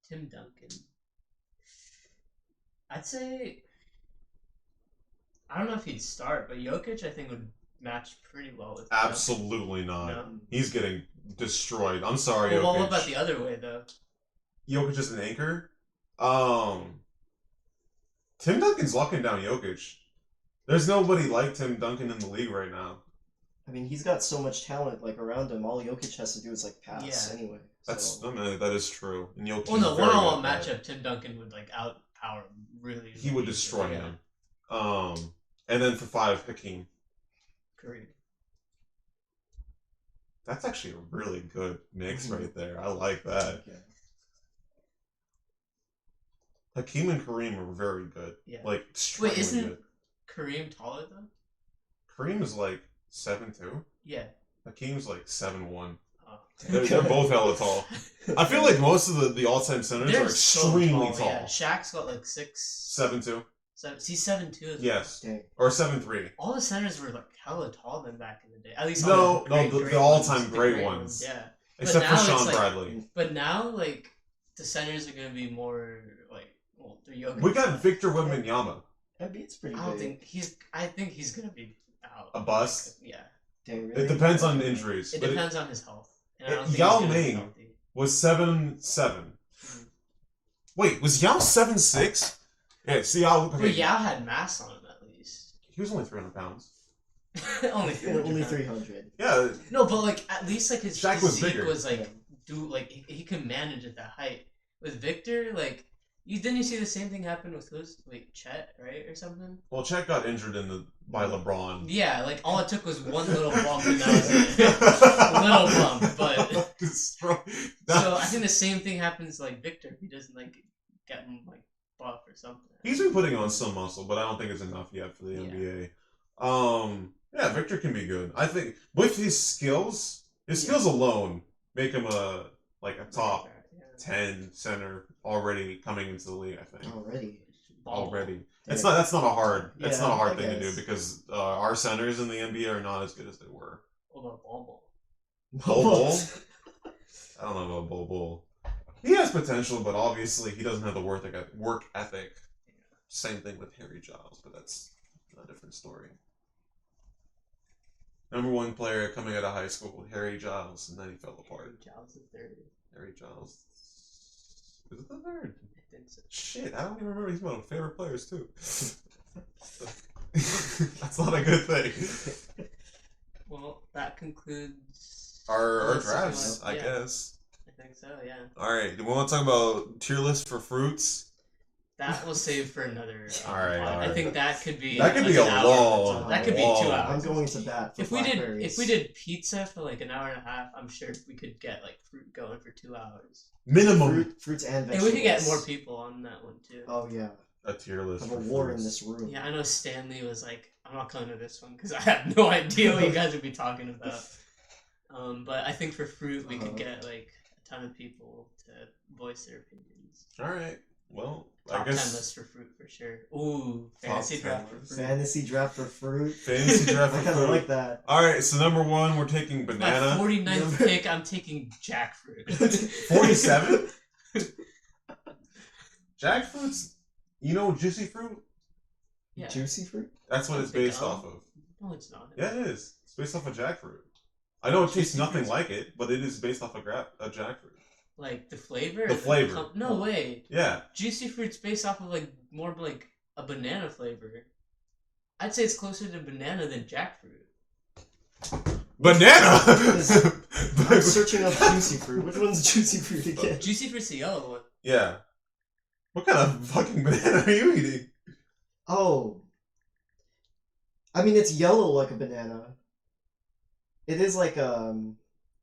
Tim Duncan. I'd say. I don't know if he'd start, but Jokic I think would match pretty well with Duncan. Absolutely not. No. He's getting destroyed. I'm sorry, Well, Jokic. what about the other way though? Jokic is an anchor. Tim Duncan's locking down Jokic. There's nobody like Tim Duncan in the league right now. I mean, he's got so much talent around him. All Jokic has to do is pass Yeah. anyway. That's So. that is true. And Jokic Well, is no, very one-on-one good at that. matchup, Tim Duncan would outpower him really. He would easily. destroy Yeah. him. And then for 5, Hakeem. Kareem. That's actually a really good mix Mhm. right there. I like that. Okay. Hakeem and Kareem are very good. Yeah. Extremely isn't- good. Kareem taller though? Kareem is 7'2". Yeah. Hakeem's like 7'1". Oh. They're both hella tall. I feel like most of the all-time centers They're are extremely so tall. Yeah, Shaq's got like 6'. 7'2". He's 7'2". Yes. Dang. Or 7'3". All the centers were like hella tall then back in the day. At least No, all the no, great the all-time ones, the great ones. Yeah. Except for now it's Sean like- Bradley. But now, like, the centers are gonna be more like, well, they're younger. We got Victor Wembanyama. Embiid's pretty I don't big. think I think he's gonna be out. A bust? Yeah. Dang, really? It depends on injuries. It but depends on his health. And I don't think Yao he's gonna be Ming healthy. was 7'7". Wait, was Yao 7'6"? Yeah, see Yao. But Yao had mass on him at least. He was only 300 pounds. Only 300. Only 300. Yeah, No, but like at least like his Shaq was physique bigger. was like he could manage at that height. With Victor, like didn't you see the same thing happen with Chet, right, or something? well, Chet got injured by LeBron. Yeah, like all it took was one little bump and that was it. A little bump, but so I think the same thing happens to, like, Victor if he doesn't like get him like buff or something. He's been putting on some muscle, but I don't think it's enough yet for the NBA. Yeah, Victor can be good. I think with his skills alone make him a top 10 center already coming into the league. I think already. That's not a hard thing to do because our centers in the NBA are not as good as they were. What about Bol? Bol? I don't know about Bol. He has potential, but obviously he doesn't have the work ethic. Same thing with Harry Giles, but that's a different story. Number one player coming out of high school, Harry Giles, and then he fell apart. Giles the third. Harry Giles. Is it the third? I think so. Shit, I don't even remember. He's one of my favorite players, too. That's not a good thing. Well, that concludes Our drafts, I yeah, guess. I think so, yeah. Alright, do we want to talk about tier list for fruits? That will save for another. Alright, pod. I think that could be. That could be an a hour. long. That could be 2 long- hours. I'm going to bat for If we blackberries. did pizza for like an hour and a half, I'm sure we could get like fruit going for 2 hours. Minimum. Fruits and And vegetables. we could get more people on that one too. Oh yeah. A tier list Have for a war in fruits. this room. Yeah, I know Stanley was like, I'm not coming to this one because I have no idea what you guys would be talking about. But I think for fruit we could get like a ton of people to voice their opinions. Alright, well, Top I 10 guess. list for fruit for sure. Ooh, fantasy 10 draft for list. fruit. Fantasy draft for fruit. Fantasy draft for I kind of fruit. like that. Alright, so number one, we're taking My banana. 49th pick, I'm taking jackfruit. 47? Jackfruit's, juicy fruit? Yeah. Juicy fruit. That's what it's Big based gum? off of. No, it's not. Yeah, it is. It's based off of jackfruit. I know it tastes Juicy nothing fruit's- like it, but it is based off of a jackfruit. Like the flavor? The flavor. No way. Yeah. Juicy fruit's based off of like more of like a banana flavor. I'd say it's closer to banana than jackfruit. Banana! I'm searching up juicy fruit. Which one's juicy fruit again? Juicy fruit's the yellow one. Yeah. What kind of fucking banana are you eating? Oh. I mean, it's yellow like a banana. It is like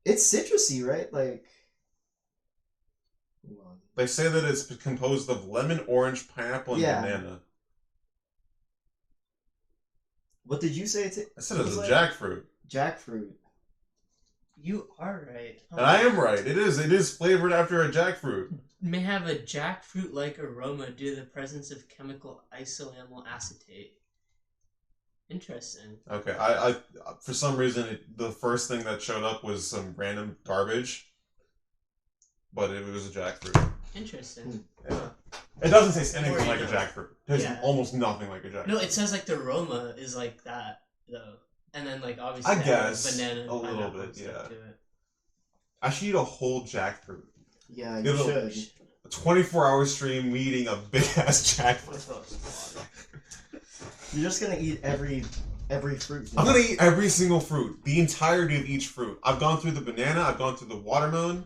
it's citrusy, right? Like. Hold on. They say that it's composed of lemon, orange, pineapple, and Yeah. banana. What did you say? I said it was a like jackfruit. jackfruit. You are right. And I am right. It is flavored after a jackfruit. May have a jackfruit-like aroma due to the presence of chemical isoamyl acetate. Interesting. Okay, I for some reason the first thing that showed up was some random garbage, but it was a jackfruit. Interesting. Yeah, it doesn't taste anything Or, like a you know, jackfruit. It tastes yeah. almost nothing like a jackfruit. No, it says like the aroma is like that though, and then like obviously I they have, guess, banana and a little pineapple bit, and stuff yeah. to it. I should eat a whole jackfruit. Yeah, you Give it a- should. A 24-hour stream me eating a big ass jackfruit. You're just gonna eat every fruit. I'm gonna eat every single fruit, the entirety of each fruit. I've gone through the banana, I've gone through the watermelon,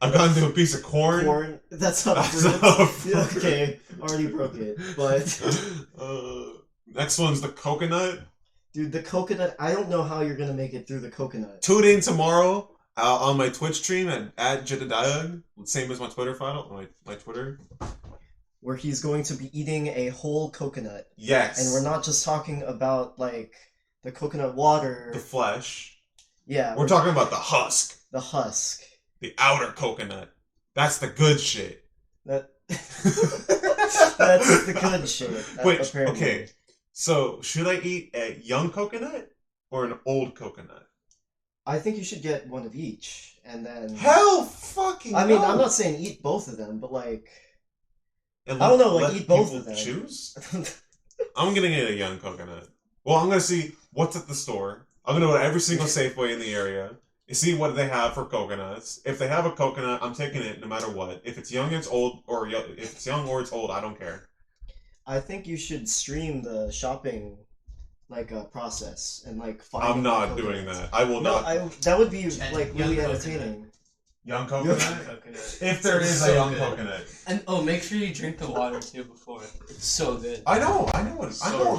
I've gone through a piece of corn. Corn. That's not a That's fruit. not a fruit. Yeah, okay, already broke it. But Next one's the coconut. dude, the coconut. I don't know how you're gonna make it through the coconut. Tune in tomorrow on my Twitch stream at Jedediah, same as my Twitter file, my Twitter. Where he's going to be eating a whole coconut, Yes. and we're not just talking about like the coconut water. The flesh. Yeah. We're talking about the husk. The husk. The outer coconut. That's the good shit. That's the good shit. Wait, apparently. okay. So, should I eat a young coconut or an old coconut? I think you should get one of each, and then. Hell fucking I mean, no. I'm not saying eat both of them, but like. And I don't know, let eat both people of them. Choose? I'm gonna get a young coconut. Well, I'm gonna see what's at the store. I'm gonna go to every single Safeway in the area. See what they have for coconuts. If they have a coconut, I'm taking it no matter what. If it's young, it's old, or if it's young or it's old, I don't care. I think you should stream the shopping, process and find. I'm not doing that. I will not. That would be Young really coconut. entertaining. Young coconut. Coconut. If there is So a young good. coconut. And make sure you drink the water too before. It's so good. I know what. I know what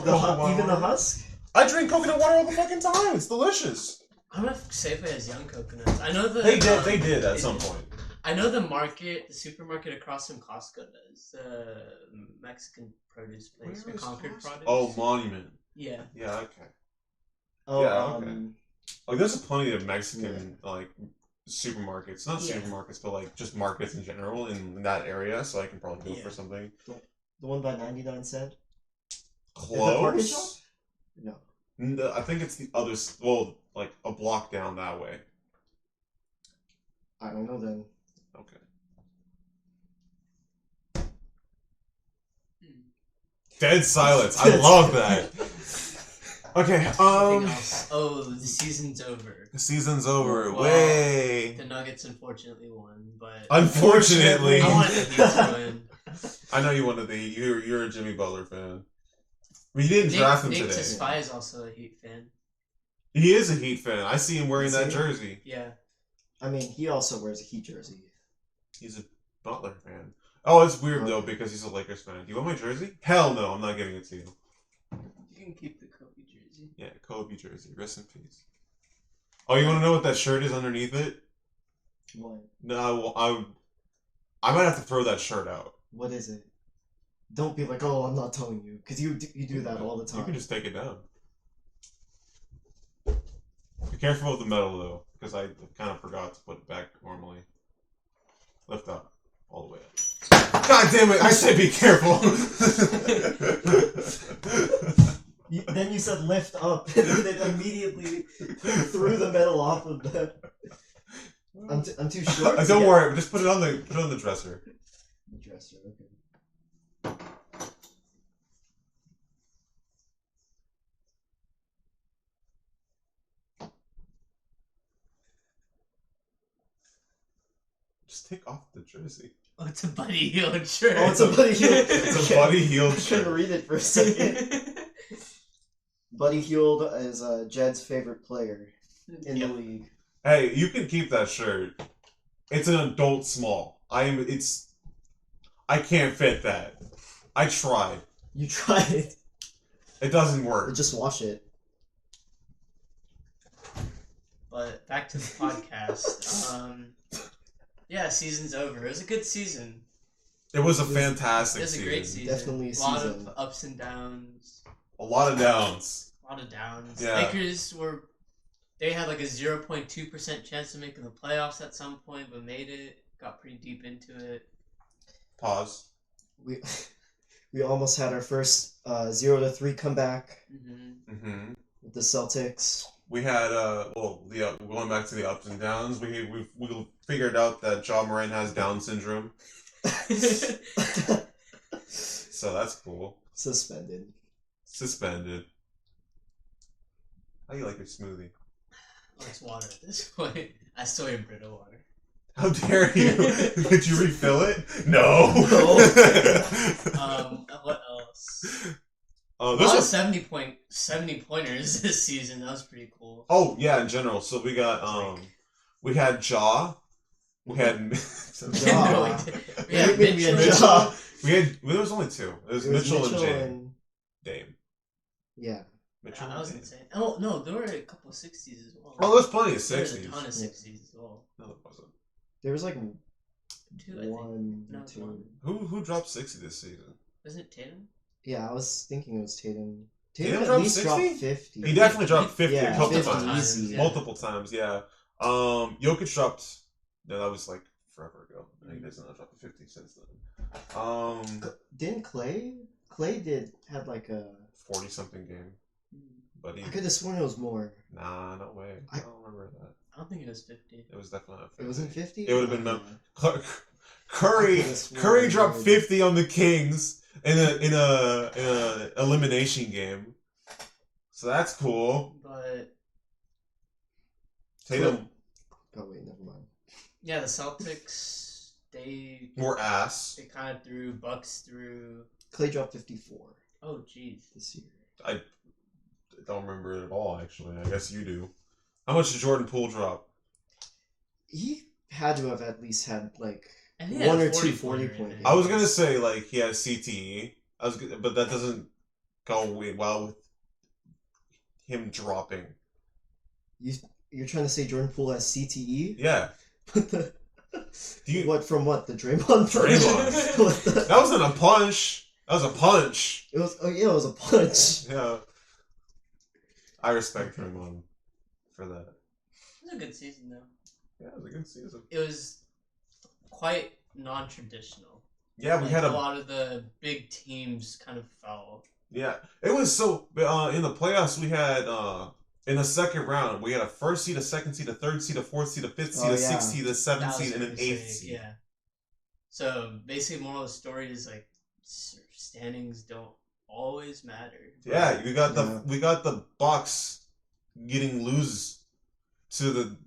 coconut water. Even the husk. I drink coconut water all the fucking time. It's delicious. I don't know if Safeway has young coconuts. I know They did at some point. I know the supermarket across from Costco does. The Mexican produce place, Where or is Concord Costco? produce. Oh, Monument. Yeah. Yeah. Okay. Oh, Yeah, okay. Like, there's plenty of Mexican supermarkets, not Yeah. supermarkets, but just markets in general in that area. So I can probably go for something The one by 99¢. close. Shop? No. No, I think it's the other. Well, a block down that way. I don't know then. Okay. Dead silence. I love that. Okay. Something else. Oh, the season's over. The season's over. Well, Way. The Nuggets unfortunately won, but Unfortunately. I wanted the Heat to win. I know you wanted the. You're a Jimmy Butler fan. But you didn't draft him Nick today. Spy is also a Heat fan. He is a Heat fan. I see him wearing that Is he? jersey. Yeah. I mean, he also wears a Heat jersey. He's a Butler fan. Oh, it's weird though because he's a Lakers fan. Do you want my jersey? Hell no, I'm not giving it to you. You can keep the Kobe jersey. Yeah, Kobe jersey. Rest in peace. Oh, you want to know what that shirt is underneath it? What? No, I might have to throw that shirt out. What is it? Don't be like, oh, I'm not telling you, because you do that all the time. You can just take it down. Be careful with the metal though, because I kind of forgot to put it back normally. Lift up, all the way up. God damn it! I said be careful. Then you said lift up, and then it immediately threw the metal off of the. I'm too short. Don't worry, just put it on the dresser. The dresser, okay. Just take off the jersey. Oh, it's a Buddy Hield shirt. Oh, it's a Buddy Hield. It's a Buddy Hield I shirt. couldn't read it for a second. Buddy Hield is Jed's favorite player in the league. Hey, you can keep that shirt. It's an adult small. I can't fit that. I tried. You tried it. It doesn't work. Just wash it. But back to the podcast. Yeah, season's over. It was a good season. It was a It fantastic was a season. great season. Definitely a a lot season. of ups and downs. A lot of downs. A lot of downs. Yeah. Lakers they had like a 0.2% chance of making the playoffs at some point, but made it. Got pretty deep into it. Pause. We almost had our first 0-3 comeback Mm-hmm. with the Celtics. We had going back to the ups and downs. We figured out that Ja Morant has Down syndrome, so that's cool. Suspended. How do you like your smoothie? Oh, it's water at this point. I still am Brita water. How dare you? Did you refill it? No. What else? Oh, A lot of 70 pointers this season. That was pretty cool. Oh yeah, in general. So we got we had Ja. We had Ja. We had We had Mitchell. Ja. there was only two. It was It was Mitchell and Dame. Yeah. Mitchell That was and Dame. insane. Oh no, there were a couple of 60s as well. Oh, there's plenty of There was 60s. a ton of 60s as well. No, there wasn't. There was like Two, I think. one, No, it's two. one. Who dropped 60 this season? Wasn't it Tatum? Yeah, I was thinking it was Tatum. Tatum at drop least 60? dropped 50. He definitely dropped 50 Yeah, a couple 50 times. easy. Multiple times, yeah. Jokic dropped. No, that was like forever ago. He doesn't have dropped 50 since then. Didn't Clay? Had like a 40-something game. But he. I could have sworn it was more. Nah, no way. I don't remember that. I don't think it was 50. It was definitely not 50. It wasn't 50? It would have been yeah. Curry dropped 50 on the Kings in a elimination game. So that's cool. But Tatum Oh wait, never mind. yeah, the Celtics they more ass. They kind of threw Bucks through. Clay dropped 54 Oh jeez. this year. I don't remember it at all. Actually, I guess you do. How much did Jordan Poole drop? He had to have at least had like I think one he or had two 40 40-point games. I was gonna say like he has CTE. But that doesn't go well with him dropping. You're trying to say Jordan Poole has CTE? Yeah. What from what? The Draymond punch? Draymond. That wasn't a punch. That was a punch. It was. Oh yeah, it was a punch. Yeah. I respect Draymond for that. It was a good season though. Yeah, it was a good season. It was quite non-traditional. Yeah, we Like, had a lot of the big teams kind of fell. Yeah, it was so. In the playoffs, we had in the second round, we had a first seed, a second seed, a third seed, a fourth seed, a fifth seed, a sixth seed, a seventh seed, and an eighth seed. Yeah. So basically, moral of the story is like standings don't always matter. Yeah, we got the Bucks getting lose to the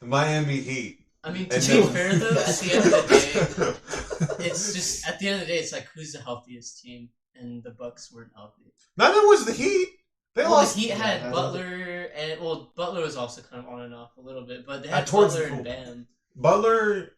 Miami Heat. I mean, to be fair though, at the end of the day, it's just at the end of the day, it's like who's the healthiest team, and the Bucks weren't healthy. Neither was the Heat. They lost. The Heat had Butler, and Butler was also kind of on and off a little bit, but they had Butler and Bam. Butler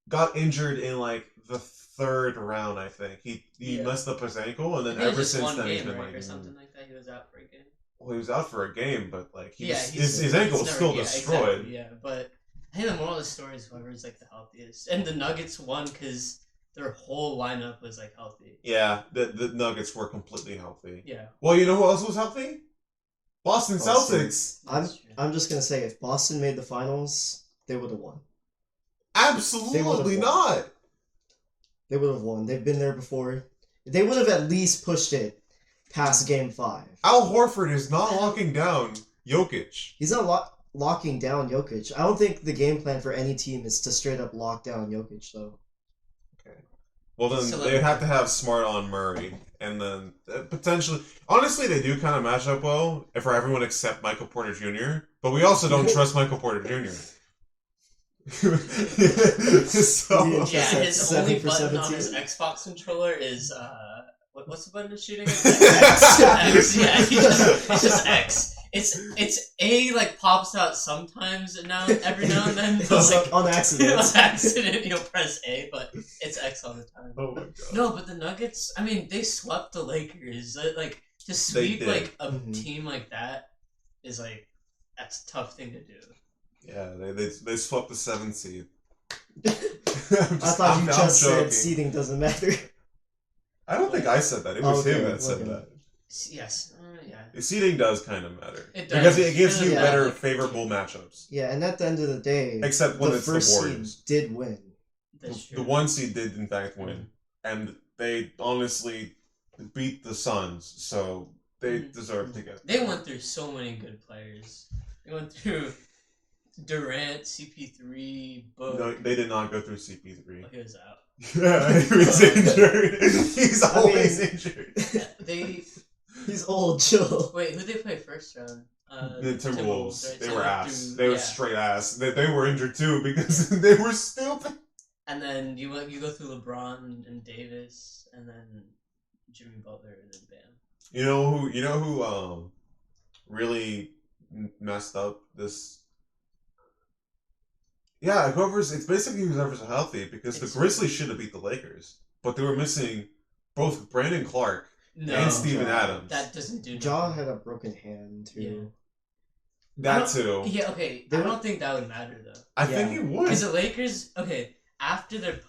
got injured in like the third round, I think. He messed up his ankle, and then ever since then he's been like or something like that. He was out for a game. Well, he was out for a game, but like his ankle was still destroyed. Exactly, yeah, but I think the moral of the story is whoever's like the healthiest, and the Nuggets won because their whole lineup was like healthy. Yeah, the Nuggets were completely healthy. Yeah. Well, you know who else was healthy? Boston Celtics. I'm just gonna say if Boston made the finals, they would have won. Absolutely not. They would have won. They've been there before. They would have at least pushed it past Game 5. Al Horford is not locking down Jokic. He's not locking down Jokic. I don't think the game plan for any team is to straight up lock down Jokic, though. Okay. Well, then they would have to have Smart on Murray, and then potentially... Honestly, they do kind of match up well for everyone except Michael Porter Jr., but we also don't trust Michael Porter Jr. So, yeah, his only button on his Xbox controller is what's the button it's shooting at? X. Yeah, it's just X. It's A like pops out sometimes every now and then. Like, on accident. On accident, you'll press A, but it's X all the time. Oh my god. No, but the Nuggets, I mean, they swept the Lakers. Like to sweep like a team like that is like that's a tough thing to do. Yeah, they swept the 7th seed. I thought you just said seeding doesn't matter. I don't think I said that. It was him that said that. Yes. Yeah. Seeding does kind of matter. It does. Because it gives you better, favorable matchups. Yeah, and at the end of the day, except when it's the Warriors. Seed did win. The 1 seed did, in fact, win. And they honestly beat the Suns, so they deserve to get They went through so many good players. They went through Durant, CP3, Book. No, they did not go through CP3. Oh, he was out. Yeah, he was injured. He's always injured. He's old, chill. Wait, who did they play first round? The Timberwolves. Right? They were ass. They were straight ass. They were injured too because they were stupid. And then you go through LeBron and Davis, and then Jimmy Butler, and then Bam. You know who really messed up this. Yeah, it's basically whoever's healthy because the Grizzlies should have beat the Lakers, but they were missing both Brandon Clark and Steven Adams. That doesn't do. Ja had a broken hand too. Yeah. That too. Yeah, okay. I don't think that would matter though. I think it would. Because the Lakers, after their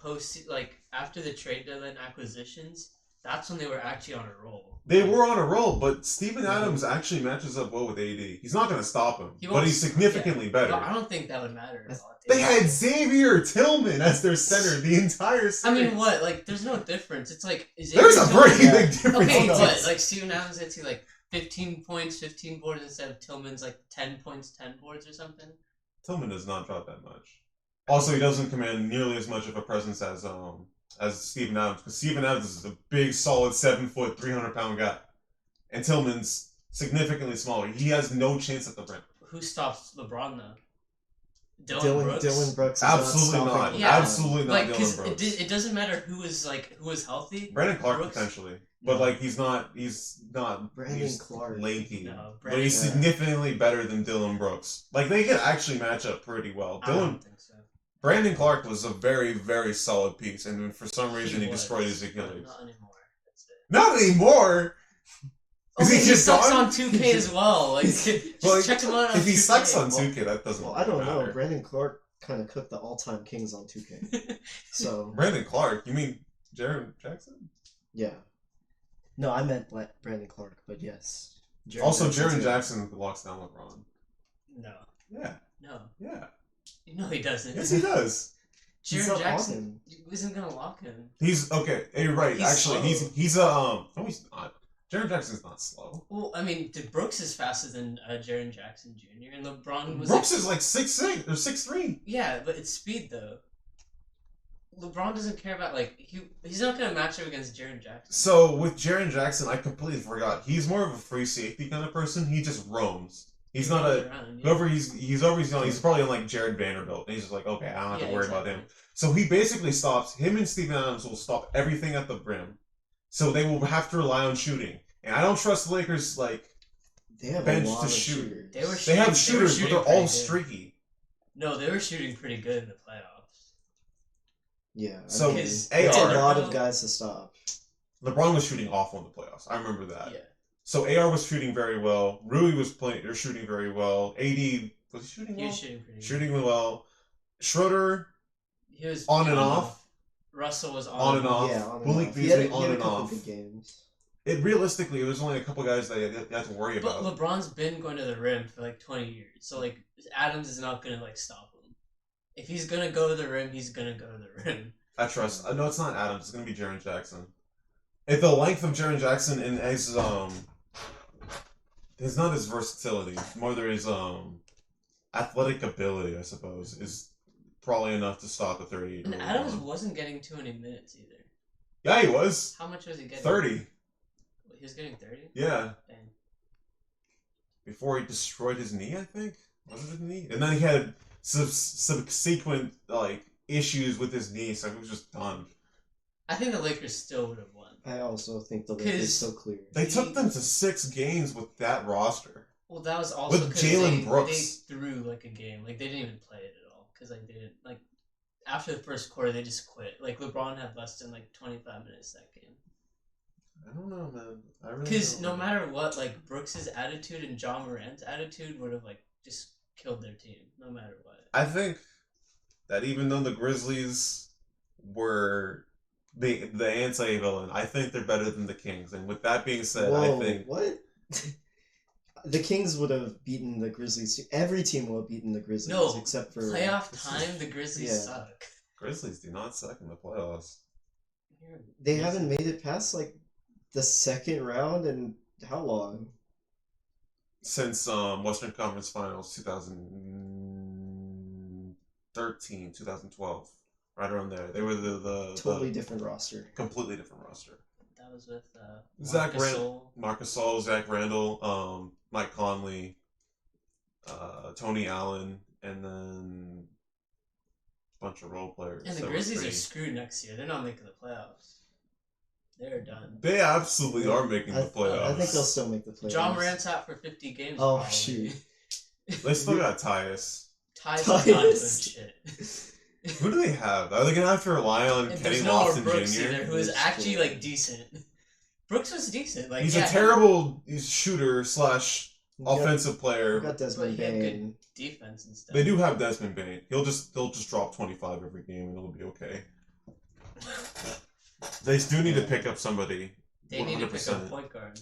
after the trade deadline acquisitions, That's when they were actually on a roll. They were on a roll, but Steven Adams actually matches up well with AD. He's not going to stop him, but he's significantly better. But I don't think that would matter at all. They had Xavier Tillman as their center the entire series. I mean, what? Like, there's no difference. It's like... There's a pretty big difference. Okay, but, like, Steven Adams hits you, like, 15 points, 15 boards instead of Tillman's, like, 10 points, 10 boards or something. Tillman does not drop that much. Also, he doesn't command nearly as much of a presence as Steven Adams, because Steven Adams is a big, solid 7 foot, 300-pound guy, and Tillman's significantly smaller. He has no chance at the rim. Who stops LeBron though? Dylan Brooks. Absolutely not. Yeah. Absolutely not. Like, Dylan Brooks. It doesn't matter who is healthy. Brandon Clark Brooks? potentially, but like he's not Brandon Clark. lanky. No, But he's significantly better than Dylan Brooks. Like they can actually match up pretty well. I don't think so. Brandon Clark was a very, very solid piece, and for some reason he destroyed his Achilles. Not anymore. That's it. Not anymore. Okay, he he just sucks gone? on 2K as well. Like, just check him out on If he 2K. sucks on 2K, that doesn't. Well, I don't matter. know. Brandon Clark kind of cooked the all-time Kings on 2K. So Brandon Clark? You mean Jaren Jackson? yeah. No, I meant Brandon Clark, but yes. Jaren Jackson locks down LeBron. No. Yeah. No. Yeah. No, he doesn't. Yes, he does. Jaren Jackson isn't gonna lock him. He's okay. You're right. He's Actually, slow. he's no, he's not. Jaren Jackson's not slow. Well, I mean, Brooks is faster than Jaren Jackson Jr. and LeBron was. Brooks is like 6'6" or 6'3". Yeah, but it's speed though. LeBron doesn't care about he's not gonna match up against Jaren Jackson. So with Jaren Jackson, I completely forgot. He's more of a free safety kind of person. He just roams. He's not whoever he's always yelling. He's probably on like Jared Vanderbilt. And he's just like, okay, I don't have to worry about him. So he basically stops him and Steven Adams will stop everything at the rim. So they will have to rely on shooting. And I don't trust the Lakers they have bench a lot to of shoot. shooters. They have shooters, but they're all streaky. No, they were shooting pretty good in the playoffs. Yeah. So it's AR, a lot of guys to stop. LeBron was shooting awful in the playoffs. I remember that. Yeah. So AR was shooting very well. Rui was shooting very well. AD was he shooting well? He was shooting pretty good. Shooting well. Schroeder He was on and off. Russell was On and off. Yeah, on and Malik off. Beasley He on had a and couple off. good games. Realistically, it was only a couple guys that you had to worry But about. LeBron's been going to the rim for like 20 years, so like Adams is not gonna like stop him. If he's gonna go to the rim, he's gonna go to the rim. I trust. No, it's not Adams. It's gonna be Jaren Jackson. If the length of Jaren Jackson and his it's not his versatility, more there is athletic ability, I suppose, is probably enough to stop a 38. And Adams wasn't getting too many minutes either. Yeah, he was. How much was he getting? 30. He was getting 30? Yeah. Dang. Before he destroyed his knee, I think. Was it his knee? And then he had subsequent issues with his knee, so he was just done. I think the Lakers still would have won. I also think the Lakers so clear. They took them to 6 games with that roster. Well, that was also with Jalen Brooks. They threw like a game. Like they didn't even play it at all because they didn't after the first quarter they just quit. Like LeBron had less than 25 minutes that game. I don't know, man. Because no matter what, Brooks's attitude and John Morant's attitude would have just killed their team, no matter what. I think that even though the Grizzlies were the anti-villain, I think they're better than the Kings. And with that being said, Whoa, I think what? The Kings would have beaten the Grizzlies. Every team would have beaten the Grizzlies except for playoff time. The Grizzlies suck. Grizzlies do not suck in the playoffs. They haven't made it past the second round in how long? Since Western Conference Finals 2013, 2012. Right around there. They were the totally different roster. Completely different roster. That was with Zach Randall, Marcus Gasol, Zach Randall, Mike Conley, Tony Allen, and then a bunch of role players. And the Grizzlies are screwed next year. They're not making the playoffs. They're done. They absolutely are making the playoffs. I think they'll still make the playoffs. John Morant's out for 50 games. Oh, probably. shoot. They still got Tyus. Tyus is not good shit. Who do they have? Are they going to have to rely on Kenny Lofton Brooks Jr.? Either, who is actually decent. Brooks was decent. He's a terrible shooter / offensive player. We got Desmond Bain. Good defense and stuff. They do have Desmond Bain. They'll just drop 25 every game and it'll be okay. They do need to pick up somebody. They need to pick 100%. up a point guard.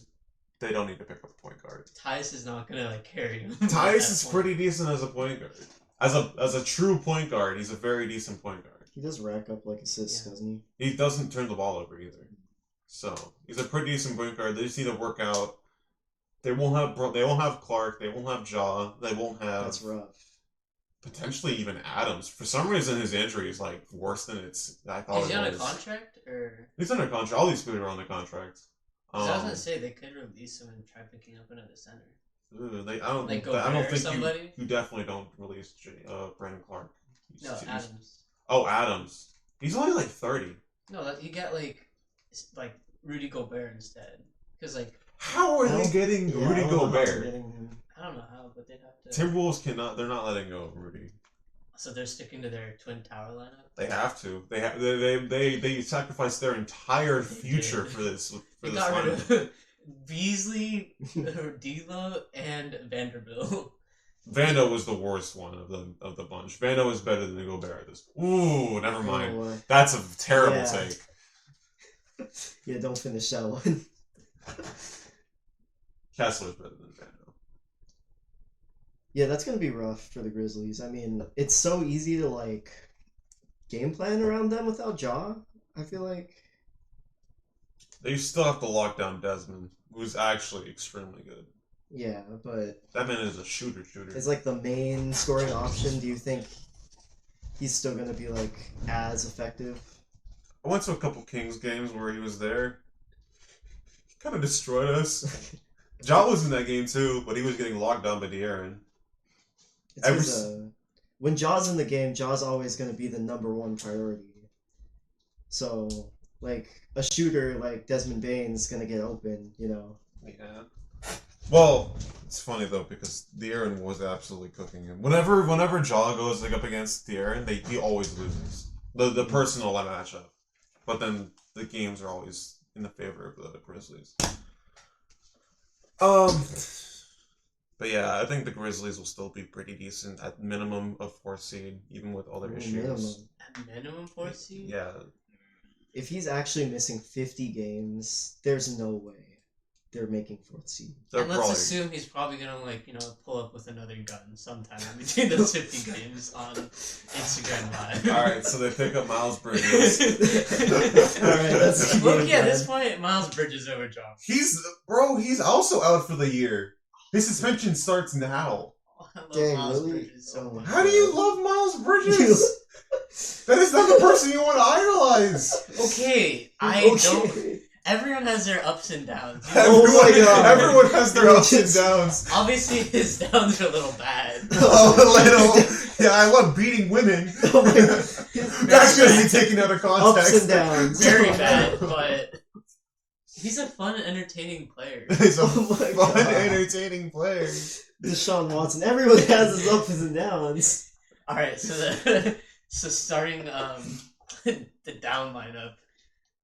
They don't need to pick up a point guard. Tyus is not gonna like carry him. Tyus is pretty decent as a point guard. As a true point guard, he's a very decent point guard. He does rack up like assists, doesn't he? He doesn't turn the ball over either. So he's a pretty decent point guard. They just need to work out. They won't have Clark. They won't have Ja. They won't have. That's rough. Potentially even Adams. For some reason, his injury is like worse than I thought. Is he on a contract or? He's under contract. All these people are on the contract. I was gonna say they could release him and try picking up another center. I don't think you definitely don't release Brandon Clark. No, Adams. Oh, Adams. He's only like 30. No, you get like Rudy Gobert instead. Because like. How are they getting Rudy Gobert? I don't know how, but they'd have to. Timberwolves cannot. They're not letting go of Rudy. So they're sticking to their twin tower lineup. They have to. They sacrificed their entire future for this. They got rid of Beasley, D'Lo, and Vanderbilt. Vando was the worst one of the bunch. Vando was better than Gobert. Ooh, never mind. That's a terrible take. Yeah, don't finish that one. Kessler's better than Vando. Yeah, that's gonna be rough for the Grizzlies. I mean, it's so easy to like game plan around them without Ja. I feel like they still have to lock down Desmond, who's actually extremely good. Yeah, but that man is a shooter. It's like the main scoring option. Do you think he's still gonna be like as effective? I went to a couple Kings games where he was there. He kind of destroyed us. Ja was in that game too, but he was getting locked down by De'Aaron. When Ja's in the game, Ja's always going to be the number one priority. So, like, a shooter like Desmond Bane's going to get open, you know? Yeah. Well, it's funny, though, because De'Aaron was absolutely cooking him. Whenever Ja goes up against De'Aaron, he always loses. The personal matchup. But then the games are always in the favor of the Grizzlies. But yeah, I think the Grizzlies will still be pretty decent at minimum of 4th seed, even with all their issues. At minimum 4th seed? Yeah. If he's actually missing 50 games, there's no way they're making 4th seed. And let's assume he's probably gonna pull up with another gun sometime in between those 50 games on Instagram Live. Alright, so they pick up Miles Bridges. Alright, that's at this point, Miles Bridges over Ja. He's also out for the year. His suspension starts now. Dang, really? So how do you love Miles Bridges? That is not the person you want to idolize. Okay, don't. Everyone has their ups and downs. Everyone has their ups and downs. Obviously, his downs are a little bad. Yeah, I love beating women. That's going to be taken out of context. Ups and downs. Very bad, but he's a fun, entertaining player. He's a fun, entertaining player. Deshaun Watson. Everyone has his ups and downs. All right, so starting the down lineup: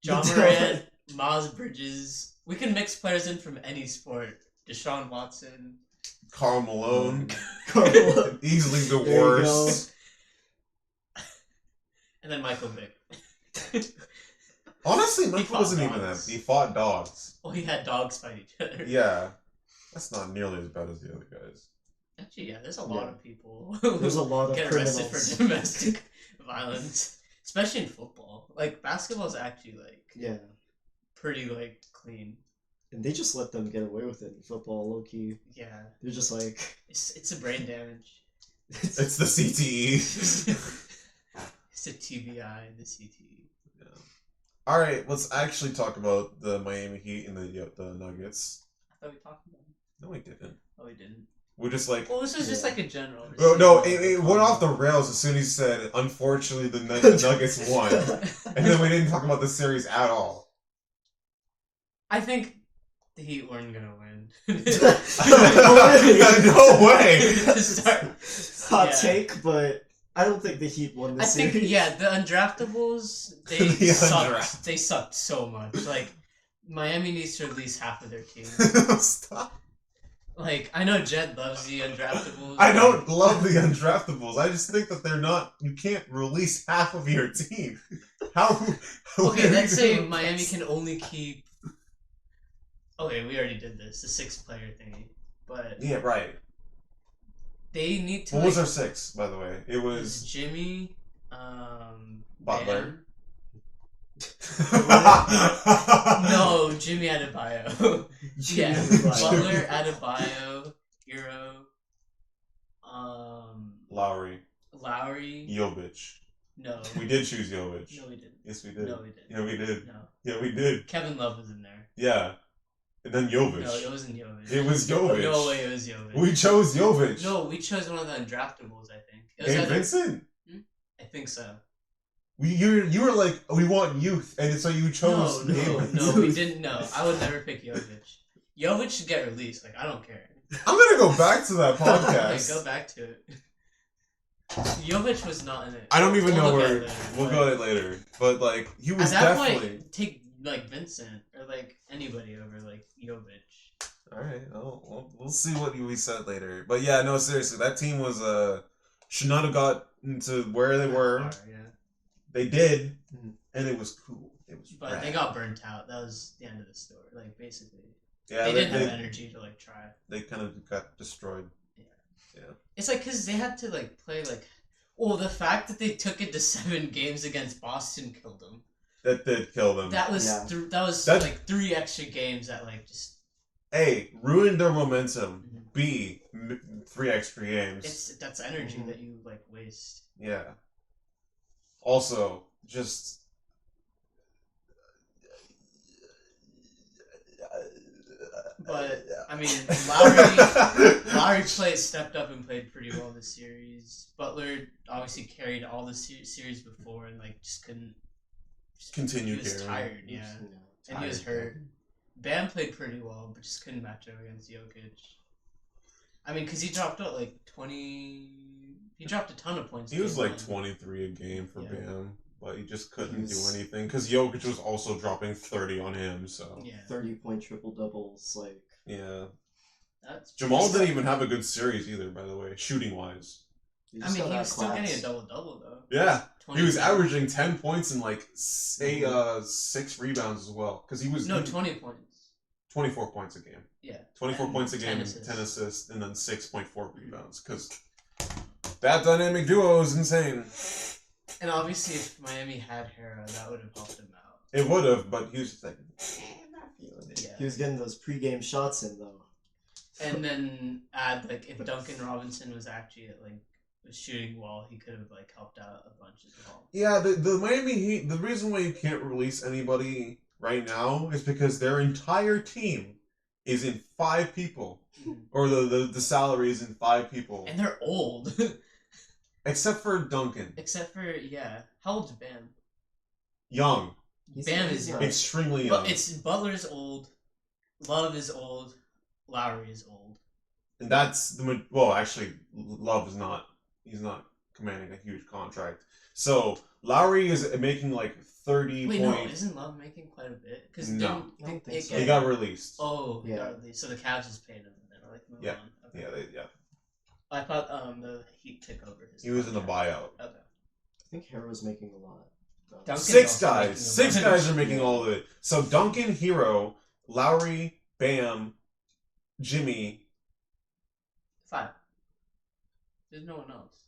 John Morant, Miles Bridges. We can mix players in from any sport. Deshaun Watson, Karl Malone, easily the There worst. and then Michael Vick. Honestly, Michael wasn't even that. He fought dogs. Well, he had dogs fight each other. Yeah, that's not nearly as bad as the other guys. Actually, yeah, there's a lot of people There's a lot of get criminals. arrested for domestic violence, especially in football. Like basketball's actually pretty clean. And they just let them get away with it in football, low key. Yeah, they're just like it's a brain damage. It's the CTE. It's a TBI, the CTE. Yeah. All right, let's actually talk about the Miami Heat and the Nuggets. I thought we talked about it. No, we didn't. Oh, we didn't. We're just like. Well, this was just like a general. Oh, no, it went off the rails as soon as he said, unfortunately, the Nuggets won. And then we didn't talk about the series at all. I think the Heat weren't going to win. No way! Hot take, but I don't think the Heat won this series. The undraftables, they sucked. They sucked so much. Like, Miami needs to release half of their team. Stop. Like, I know Jed loves the undraftables. I don't love the undraftables. I just think that they're not. You can't release half of your team. how Okay, are let's you say gonna Miami replace- can only keep. Okay, we already did this, the 6-player thingy, but Yeah, right. they need to. What was like, our 6, by the way? It It was was Jimmy, Butler. Bam. No, Jimmy Adebayo. Yeah, Butler, Adebayo, Hero, Lowry. Lowry. Jovic. No. We did choose Jovic. No, we didn't. Yes, we did. No, we didn't. Yeah, we did. No. Yeah, we did. Kevin Love was in there. Yeah. And then Jovic. No, it wasn't Jovic. It was Jovic. No way it was Jovic. We chose Jovic. No, we chose one of the undraftables, I think. It was Gabe either- Vincent? I think so. You were like, we want youth, and so you chose Gabe No, Vincent. we didn't know. I would never pick Jovic. Jovic should get released. Like, I don't care. I'm gonna go back to that Okay, podcast. go back to it. Jovic was not in it. I don't even know look at where it later, we'll but go at it later, but like he was at that definitely. point, take like Vincent or like anybody over like Jovic. All right, we'll see what we said later, but yeah, no, seriously, that team was should not have got into where they were. Yeah. They did, Mhm. and it was cool. It was. But rad. they got burnt out. That was the end of the story. Like basically, Yeah, they didn't have energy to like try. They kind of got destroyed. It's like because they had to like play like. Well, the fact that they took it to 7 games against Boston killed them. That did kill them. That was Yeah. that was like 3 extra games that like just. A, ruined their momentum. Mhm. B, 3 extra games. That's energy Mhm. that you like waste. Yeah. Also, just. But I mean, Lowry stepped up and played pretty well this series. Butler obviously carried all the series before and like just couldn't. Continue He was carrying. tired, yeah, and he was hurt. Bam played pretty well, but just couldn't match up against Jokic. I mean, because he dropped out like 20. He dropped a ton of points. He was game like one. 23 a game for Yeah. Bam, but he just couldn't He was- do anything because Jokic was also dropping 30 on him. So Yeah, 30-point triple doubles, like yeah. that's. Jamal didn't even have a good series either, by the way, shooting wise. he I just mean, got he was still outclassed. getting a double though. Yeah, he was 20. averaging 10 points and like 6 rebounds as well because he was 20 points. 24 points a game. Yeah. 24 And points a 10 game, assists. 10 assists, and then 6.4 rebounds. Because that dynamic duo is insane. And obviously, if Miami had Hera, that would have helped him out. It would have, but he was just like, I'm not feeling it. Yeah. He was getting those pre-game shots in though. And then add like if Duncan Robinson was actually was shooting well, he could have like helped out a bunch as well. Yeah, the Miami Heat, the reason why you can't release anybody right now is because their entire team is in 5 people. Or the salary is in 5 people. And they're old. Except for Duncan. Except for how old's Bam? Young. Bam is young. Extremely young. But it's Butler's old, Love is old, Lowry is old. And that's well, actually, Love is not. He's not commanding a huge contract. So Lowry is making like 30. Wait, no, isn't Love making quite a bit? Because No. I don't think so. He got released. Oh, he Yeah. got released. So the Cavs just paid him and then like move Yeah. on. Okay. Yeah, yeah. I thought the Heat took over his. He was in a contract. buyout. Okay. I think Hera was making a lot. Duncan's 6 also guys. making a 6 bunch. guys are making all of it. So Duncan, Hero, Lowry, Bam, Jimmy. 5. There's no one else.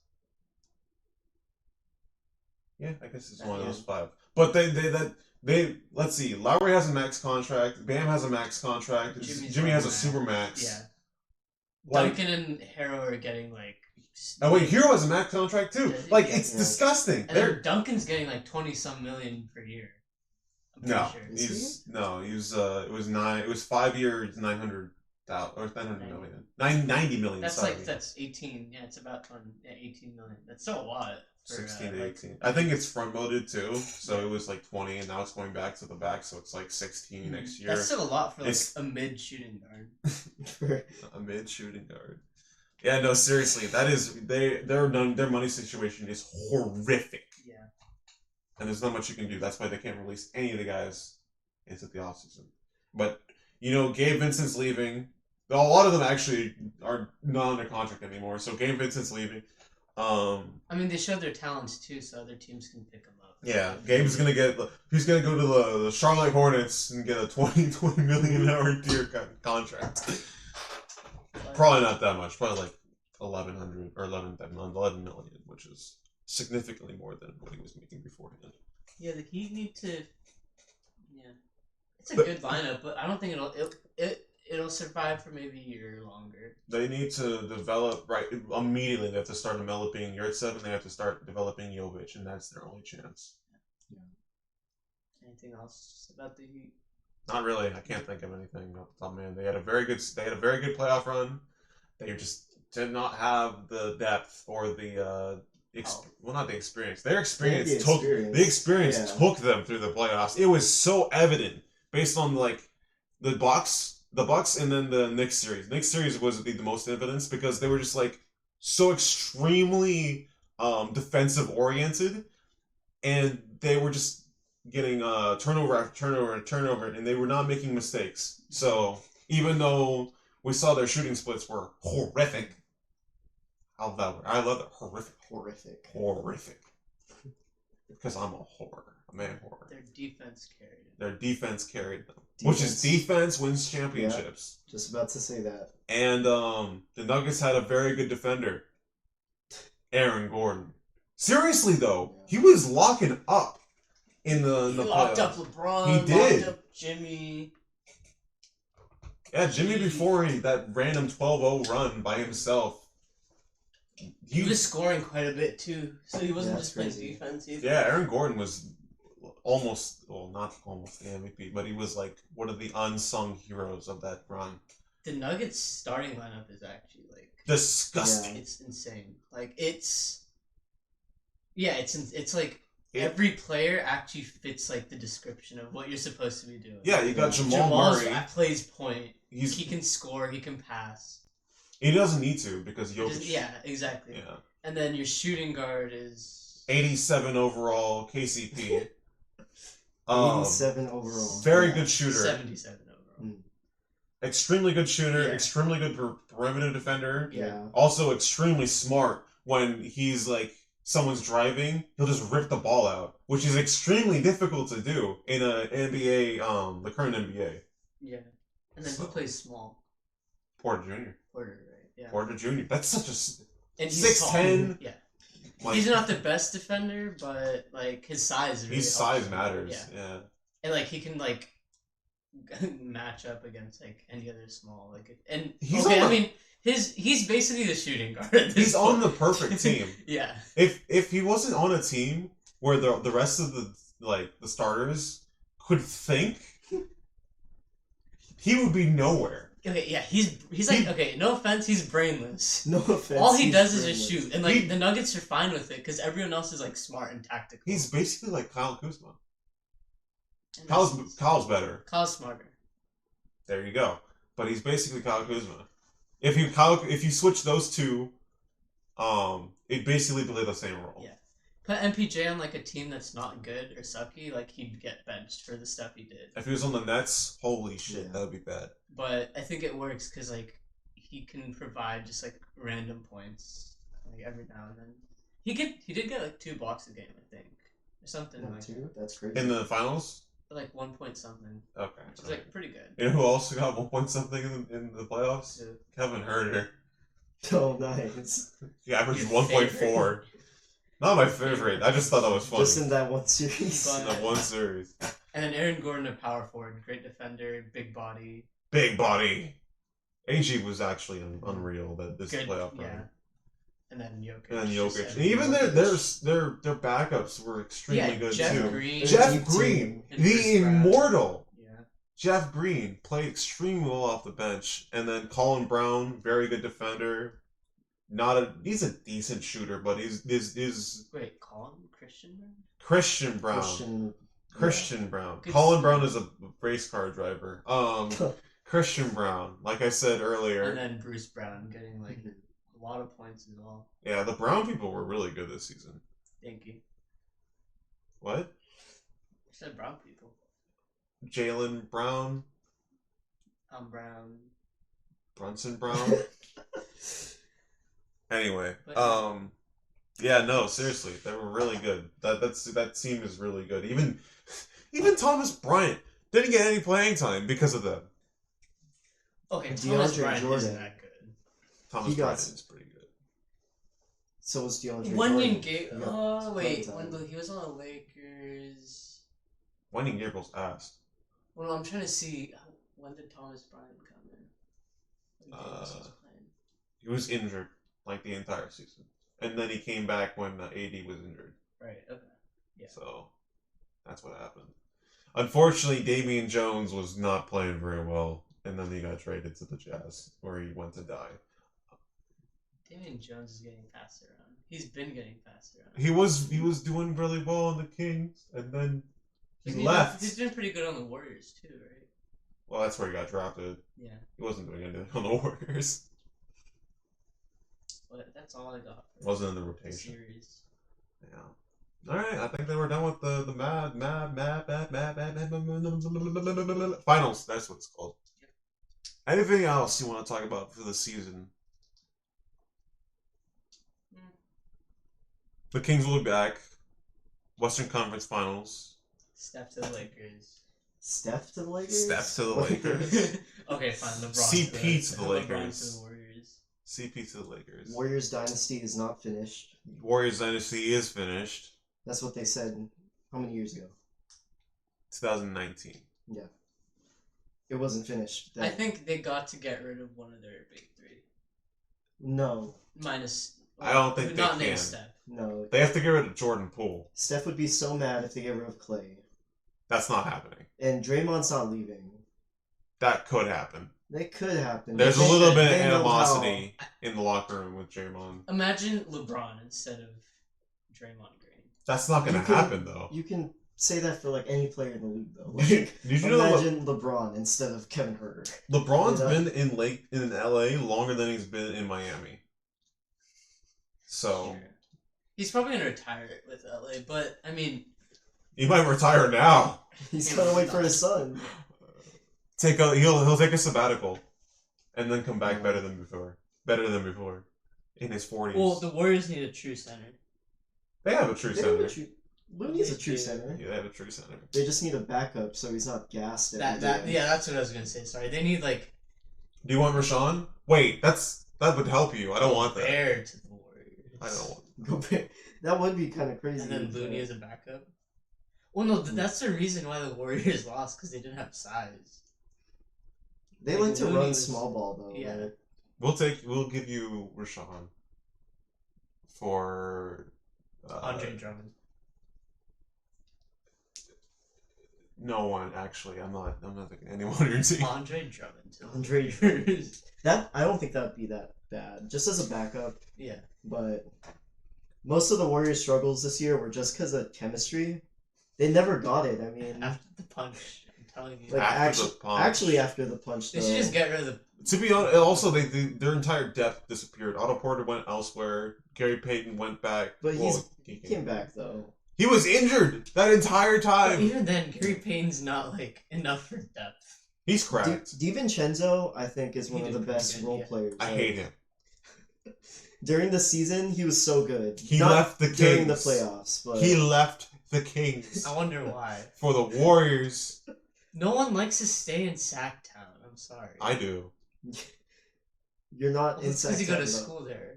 Yeah, I guess it's Yeah. one of those 5. But they let's see. Lowry has a max contract. Bam has a max contract. Jimmy's Jimmy on has a max. super max. Yeah. Like, Duncan and Harrow are getting like. oh wait, Hero has a max contract too. Like it's Yeah. disgusting. And They're then Duncan's getting like 20-some million per year. I'm pretty no, sure. Is he was it was 9. It was 5 years, 900,000 or 900 million. 90 million. That's sorry. like that's 18. Yeah, it's about 20. Yeah, 18 million. That's still a lot. For, 16 to like- 18. I think it's front loaded too, so it was like 20, and now it's going back to the back, so it's like 16 next year. That's still a lot for like It's- a mid shooting guard. A mid shooting guard. Yeah, no, seriously, that is their money situation is horrific, Yeah. and there's not much you can do. That's why they can't release any of the guys into the offseason. But Gabe Vincent's leaving. A lot of them actually are not under contract anymore, so Gabe Vincent's leaving. I mean, they showed their talents too, so other teams can pick them up. Yeah, Gabe's gonna get. He's gonna go to the Charlotte Hornets and get a 20 million hour deal contract. Probably not that much. Probably like 1,100 or 11 million, which is significantly more than what he was making beforehand. Yeah, the Heat need to. Yeah, it's a good lineup, but I don't think it'll survive for maybe a year or longer. They need to develop right immediately. They have to start developing Yurtsev, and they have to start developing Jovic, and that's their only chance. Yeah. Anything else about the Heat? Not really. I can't think of anything off the top of my head. They had a very good playoff run. They just did not have the depth or the well, not the experience. Their experience took them through the playoffs. It was so evident based on like the Bucks, and then the Knicks series. Knicks series was the most evidence because they were just like so extremely defensive oriented, and they were just getting turnover after turnover, and they were not making mistakes. So even though we saw their shooting splits were horrific, I love that horrific, because I'm a man horror. Their defense carried them. Which is defense wins championships. Yeah, just about to say that. And the Nuggets had a very good defender, Aaron Gordon. Seriously though, he was locking up in the locked playoffs. up LeBron. He did. Locked up Jimmy. Yeah, Jimmy before that random 12-0 run by himself. He was scoring quite a bit too, so he wasn't just playing crazy. defense either. Yeah, Aaron Gordon was not almost the MVP, but he was like one of the unsung heroes of that run. The Nuggets starting lineup is actually like disgusting. Yeah. It's insane. Like it's like every player actually fits like the description of what you're supposed to be doing. Yeah, you got Jamal Murray. Plays point. He can score. He can pass. He doesn't need to because Jokic. Yeah, exactly. Yeah. And then your shooting guard is 87 overall KCP. 87 overall. Very good shooter. 77 overall. Extremely good shooter. Yeah. Extremely good perimeter defender. Yeah. Also extremely smart when he's like someone's driving, he'll just rip the ball out, which is extremely difficult to do in a NBA, the current NBA. Yeah. And then who plays small? Porter Jr. Porter, right? Yeah. Porter Jr. That's such a and 6'10". Yeah. Like, he's not the best defender, but like his size. Really his size matters. Yeah. And like he can like match up against like any other small and he's basically the shooting guard. He's on the perfect team. Yeah. If he wasn't on a team where the rest of the starters could think, he would be nowhere. Okay, yeah, he's like okay. No offense, he's brainless. No offense. All he does is just shoot, and like the Nuggets are fine with it because everyone else is like smart and tactical. He's basically like Kyle Kuzma. Kyle's better. Kyle's smarter. There you go. But he's basically Kyle Kuzma. If you switch those two, it basically play the same role. Yeah. Put MPJ on like a team that's not good or sucky, like he'd get benched for the stuff he did. If he was on the Nets, holy shit, that would be bad. But I think it works because like he can provide just like random points like every now and then. He did get like 2 blocks a game, I think, or something like that. That's crazy. In the finals. Like 1 point something. Okay. Which is like pretty good. You know who also got 1 point something in the playoffs? Yeah. Kevin Huerter. Oh, nice. He averaged 1.4. Not my favorite. I just thought that was funny. Just in that one series. In that one series. And then Aaron Gordon, a power forward, great defender, big body. Big body. AG was actually unreal this playoff run. Yeah. And then Jokic. And even their backups were extremely good too. Jeff Green, the immortal. Yeah. Jeff Green played extremely well off the bench, and then Colin Brown, very good defender. He's a decent shooter, but he's wait, Christian Brown. Christian Brown. Colin Brown is a race car driver. Christian Brown, like I said earlier. And then Bruce Brown getting like a lot of points as well. Yeah, the Brown people were really good this season. Thank you. What? I said Brown people. Jaylen Brown. I'm Brown. Brunson Brown. Anyway, Yeah, no, seriously, they were really good. That team is really good. Even Thomas Bryant didn't get any playing time because of them. Okay, DeAndre Thomas Bryant isn't Jordan. that good. Thomas He got Bryant s- is pretty good. So was DeAndre Wenyon Jordan. Gabriel. He got Oh wait, playing time. when he was on the Lakers. Wendy Gabriel's ass. Well, I'm trying to see when did Thomas Bryant come in? What games he was playing? He was injured like the entire season, and then he came back when AD was injured. Right. Okay. Yeah. So that's what happened. Unfortunately, Damian Jones was not playing very well, and then he got traded to the Jazz, where he went to die. Damian Jones is getting passed around. He's been getting passed around. He was doing really well on the Kings, and then he left. He's been pretty good on the Warriors too, right? Well, that's where he got drafted. Yeah. He wasn't doing anything on the Warriors. But that's all I got. Wasn't in the The rotation. series. Yeah. All right, I think they were done with the finals. That's what it's called. Yep. Anything else you want to talk about for the season? The Kings will be back. Western Conference Finals. Steph to the Lakers. Steph to the Lakers? Steph to the Lakers. Okay, fine. LeBron. CP to the LeBron Lakers. to the Warriors. CP to the Lakers. Warriors dynasty is not finished. Warriors dynasty is finished. That's what they said how many years ago? 2019. Yeah. It wasn't finished. I think they got to get rid of one of their big three. No. Minus. I don't think they not can. named Steph. No. They have to get rid of Jordan Poole. Steph would be so mad if they get rid of Clay. That's not happening. And Draymond's not leaving. That could happen. That could happen. There's a They- little bit of they know animosity in the locker room with Draymond. Imagine LeBron instead of Draymond Green. That's not going to You can- happen, though. how- You can say that for like any player in the league, though. Did Like, you know that imagine LeBron instead of Kevin Herter. LeBron's You know? been in LA longer than he's been in Miami. So Sure. He's probably gonna retire with LA, but I mean, he might retire now. He's gonna wait for his son. He'll take a sabbatical, and then come back better than before. Better than before, in his 40s. well, the Warriors need a true center. They have a true They have center. a true, Looney's a They true do. center. Yeah, they have a true center. They just need a backup so he's not gassed every day. Yeah, that's what I was gonna say. Sorry, they need like Do you want Rashawn? Wait, that would help you. I don't want that. Bear to the Warriors. I don't want. Go back. That would be kind of crazy. And then if, Looney as a backup. Well, no, that's the reason why the Warriors lost because they didn't have size. They like like to Looney run was- small ball though. yeah. Right? We'll give you Rashawn for Andre Drummond. No one actually. I'm not thinking anyone on your team. Andre Drummond. To the Andre Warriors. That I don't think that'd be that bad. Just as a backup, Yeah. but most of the Warriors' struggles this year were just because of chemistry. They never got it. I mean, After the punch, I'm telling you. like After the punch. actually after the punch, They though. should just get rid of the. To be honest, also their entire depth disappeared. Otto Porter went elsewhere. Gary Payton went back. But he came back though. He was injured that entire But time. even then, Gary Payne's not like enough for depth. He's cracked. DiVincenzo, I think, is one He of did the pretty best good, role yeah. players. I Like, hate him. During the season, he was so good. He Not left the during the Kings. playoffs, but He left the Kings I wonder why. for the Warriors. No one likes to stay in Sacktown. I'm sorry. I do. you're not Well, in it's because you go to Sacramento. school there.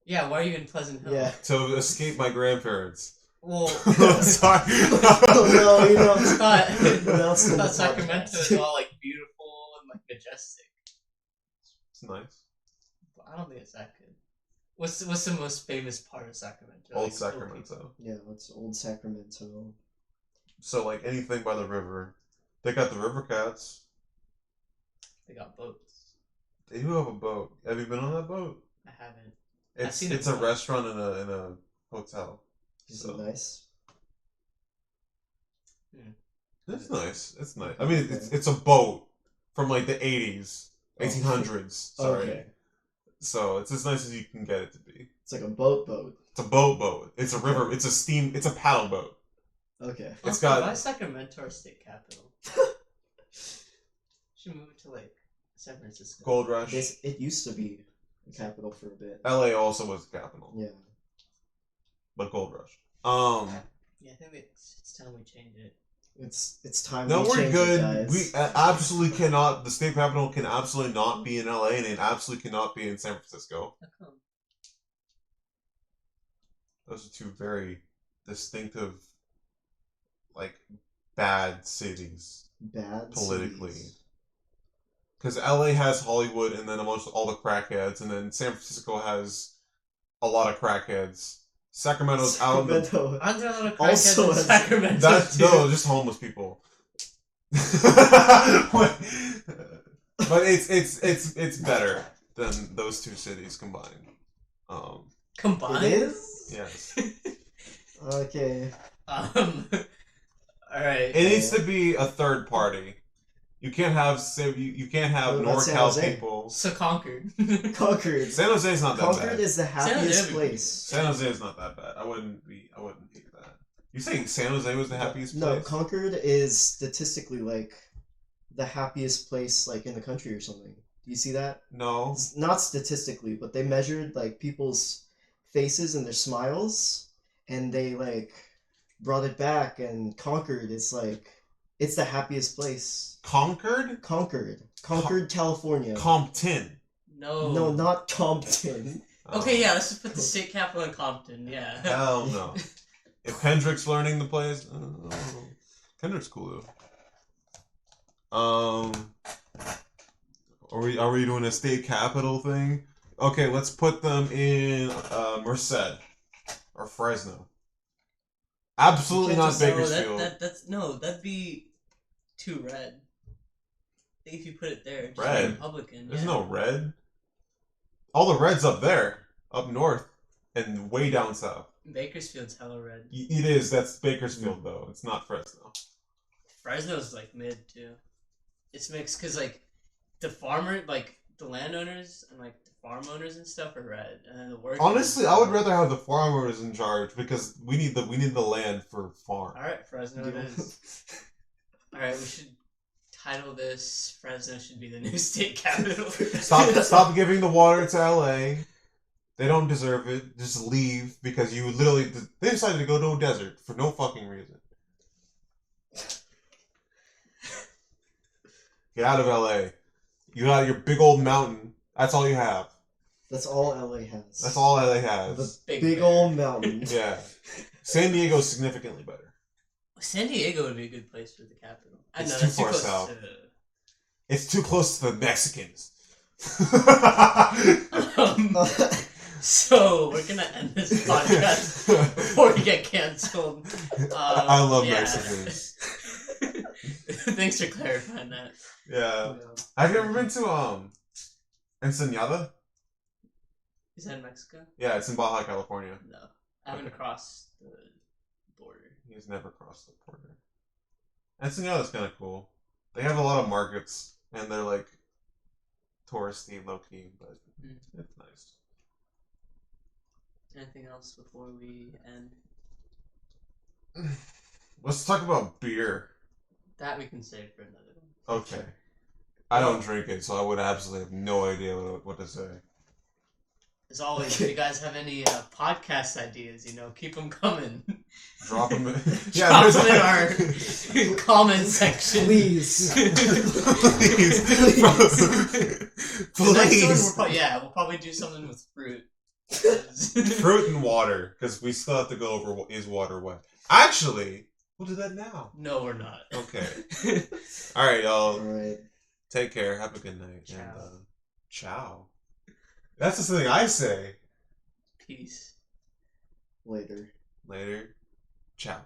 Yeah, why are you in Pleasant Hill? Yeah. To escape my grandparents. Well, Sorry. Oh, no, you know. I thought, Announce I on the thought Sacramento podcast. is all like beautiful and like majestic. It's nice. But I don't think it's that good. What's the most famous part of Sacramento? Old Like, Sacramento. Yeah, it's old Sacramento. So like anything by the river. They got the River Cats. They got boats. They do have a boat. Have you been on that boat? I haven't. It's seen it it's a once. restaurant in a hotel. Is So it nice? it's nice. It's nice. I mean, it's a boat from like the 80s, Oh. 1800s. Sorry. Okay. So it's as nice as you can get it to be. It's like a boat. It's a boat. It's a river. It's a steam. It's a paddle boat. Okay. It's Also, got- why is Sacramento our state capital? Should move it to like San Francisco. Gold Rush. It used to be the capital for a bit. LA also was the capital. Yeah. but Gold Rush. Yeah, I think it's time we change it. It's time. No, we we're change good. It, guys. We absolutely cannot. The state capital can absolutely not be in LA, and it absolutely cannot be in San Francisco. How come? Those are two very distinctive, like, bad cities Bad politically. cities. Because LA has Hollywood, and then almost all the crackheads, and then San Francisco has a lot of crackheads. Sacramento's out. Sacramento. Aren't there a lot of Also crackheads in has- Sacramento That's too? no, just homeless people. But it's better than those two cities combined. Combined? It is. Yes, Okay. All right. it needs to be a third party. You can't have you can't have What about San NorCal Jose? people. So Concord. Concord. San Jose is not that Concord bad. is the Jose happiest would- place. San Jose is not that bad. I wouldn't hate that. You saying San Jose was the happiest No, place? Concord is statistically like the happiest place like in the country or something. Do you see that? No. It's not statistically, but they measured like people's faces and their smiles, and they like brought it back. And Concord is like it's the happiest place. Concord? Concord, California. Compton. No. No, not Compton. Okay, yeah, let's just put the state capital in Compton, yeah. Hell no. If Kendrick's learning the plays, Kendrick's cool though. Are we doing a state capital thing? Okay, let's put them in Merced or Fresno. Absolutely not just- Bakersfield. That'd be too red. I think if you put it there, just Red? Republican. There's yeah. no red. All the red's up there, up north, and way down south. Bakersfield's hella red. It is. That's Bakersfield though. It's not Fresno. Fresno's like mid too. It's mixed because like the farmer, like the landowners and like the farm owners and stuff are red, and then the workers. Honestly, I would rather have the farmers in charge because we need the land for farm. All right, Fresno it is. All right, we should title this "Fresno should be the new state capital." Stop giving the water to LA. They don't deserve it. Just leave because you literally they decided to go to a desert for no fucking reason. Get out of LA. You got your big old mountain. That's all you have. That's all LA has. That's all LA has. The Big big bear. old mountain. Yeah. San Diego's significantly better. San Diego would be a good place for the capital. I It's know too that's too far close south. to. It's too close to the Mexicans. So we're gonna end this podcast before we get canceled. I love yeah. Mexicans. Thanks for clarifying that. Yeah. Have you ever been to Ensenada? Is that in Mexico? Yeah, it's in Baja California. No, I haven't Okay. crossed the border. He's never crossed the border. Ensenada's kind of cool. They have a lot of markets, and they're like touristy, low key, but it's nice. Anything else before we end? Let's talk about beer. That we can save for another one. Okay. I don't drink it, so I would absolutely have no idea what to say. As always, if you guys have any podcast ideas, keep them coming. Drop them in. Drop there's them in our comment section. Please. Please. The next one, Please. we'll probably do something with fruit. Fruit and water, because we still have to go over is water wet. Actually, we'll do that now. No, we're not. Okay. All right, y'all. Alright. Take care. Have a good night. Ciao. And, ciao. That's the thing I say. Peace. Later. Later. Ciao.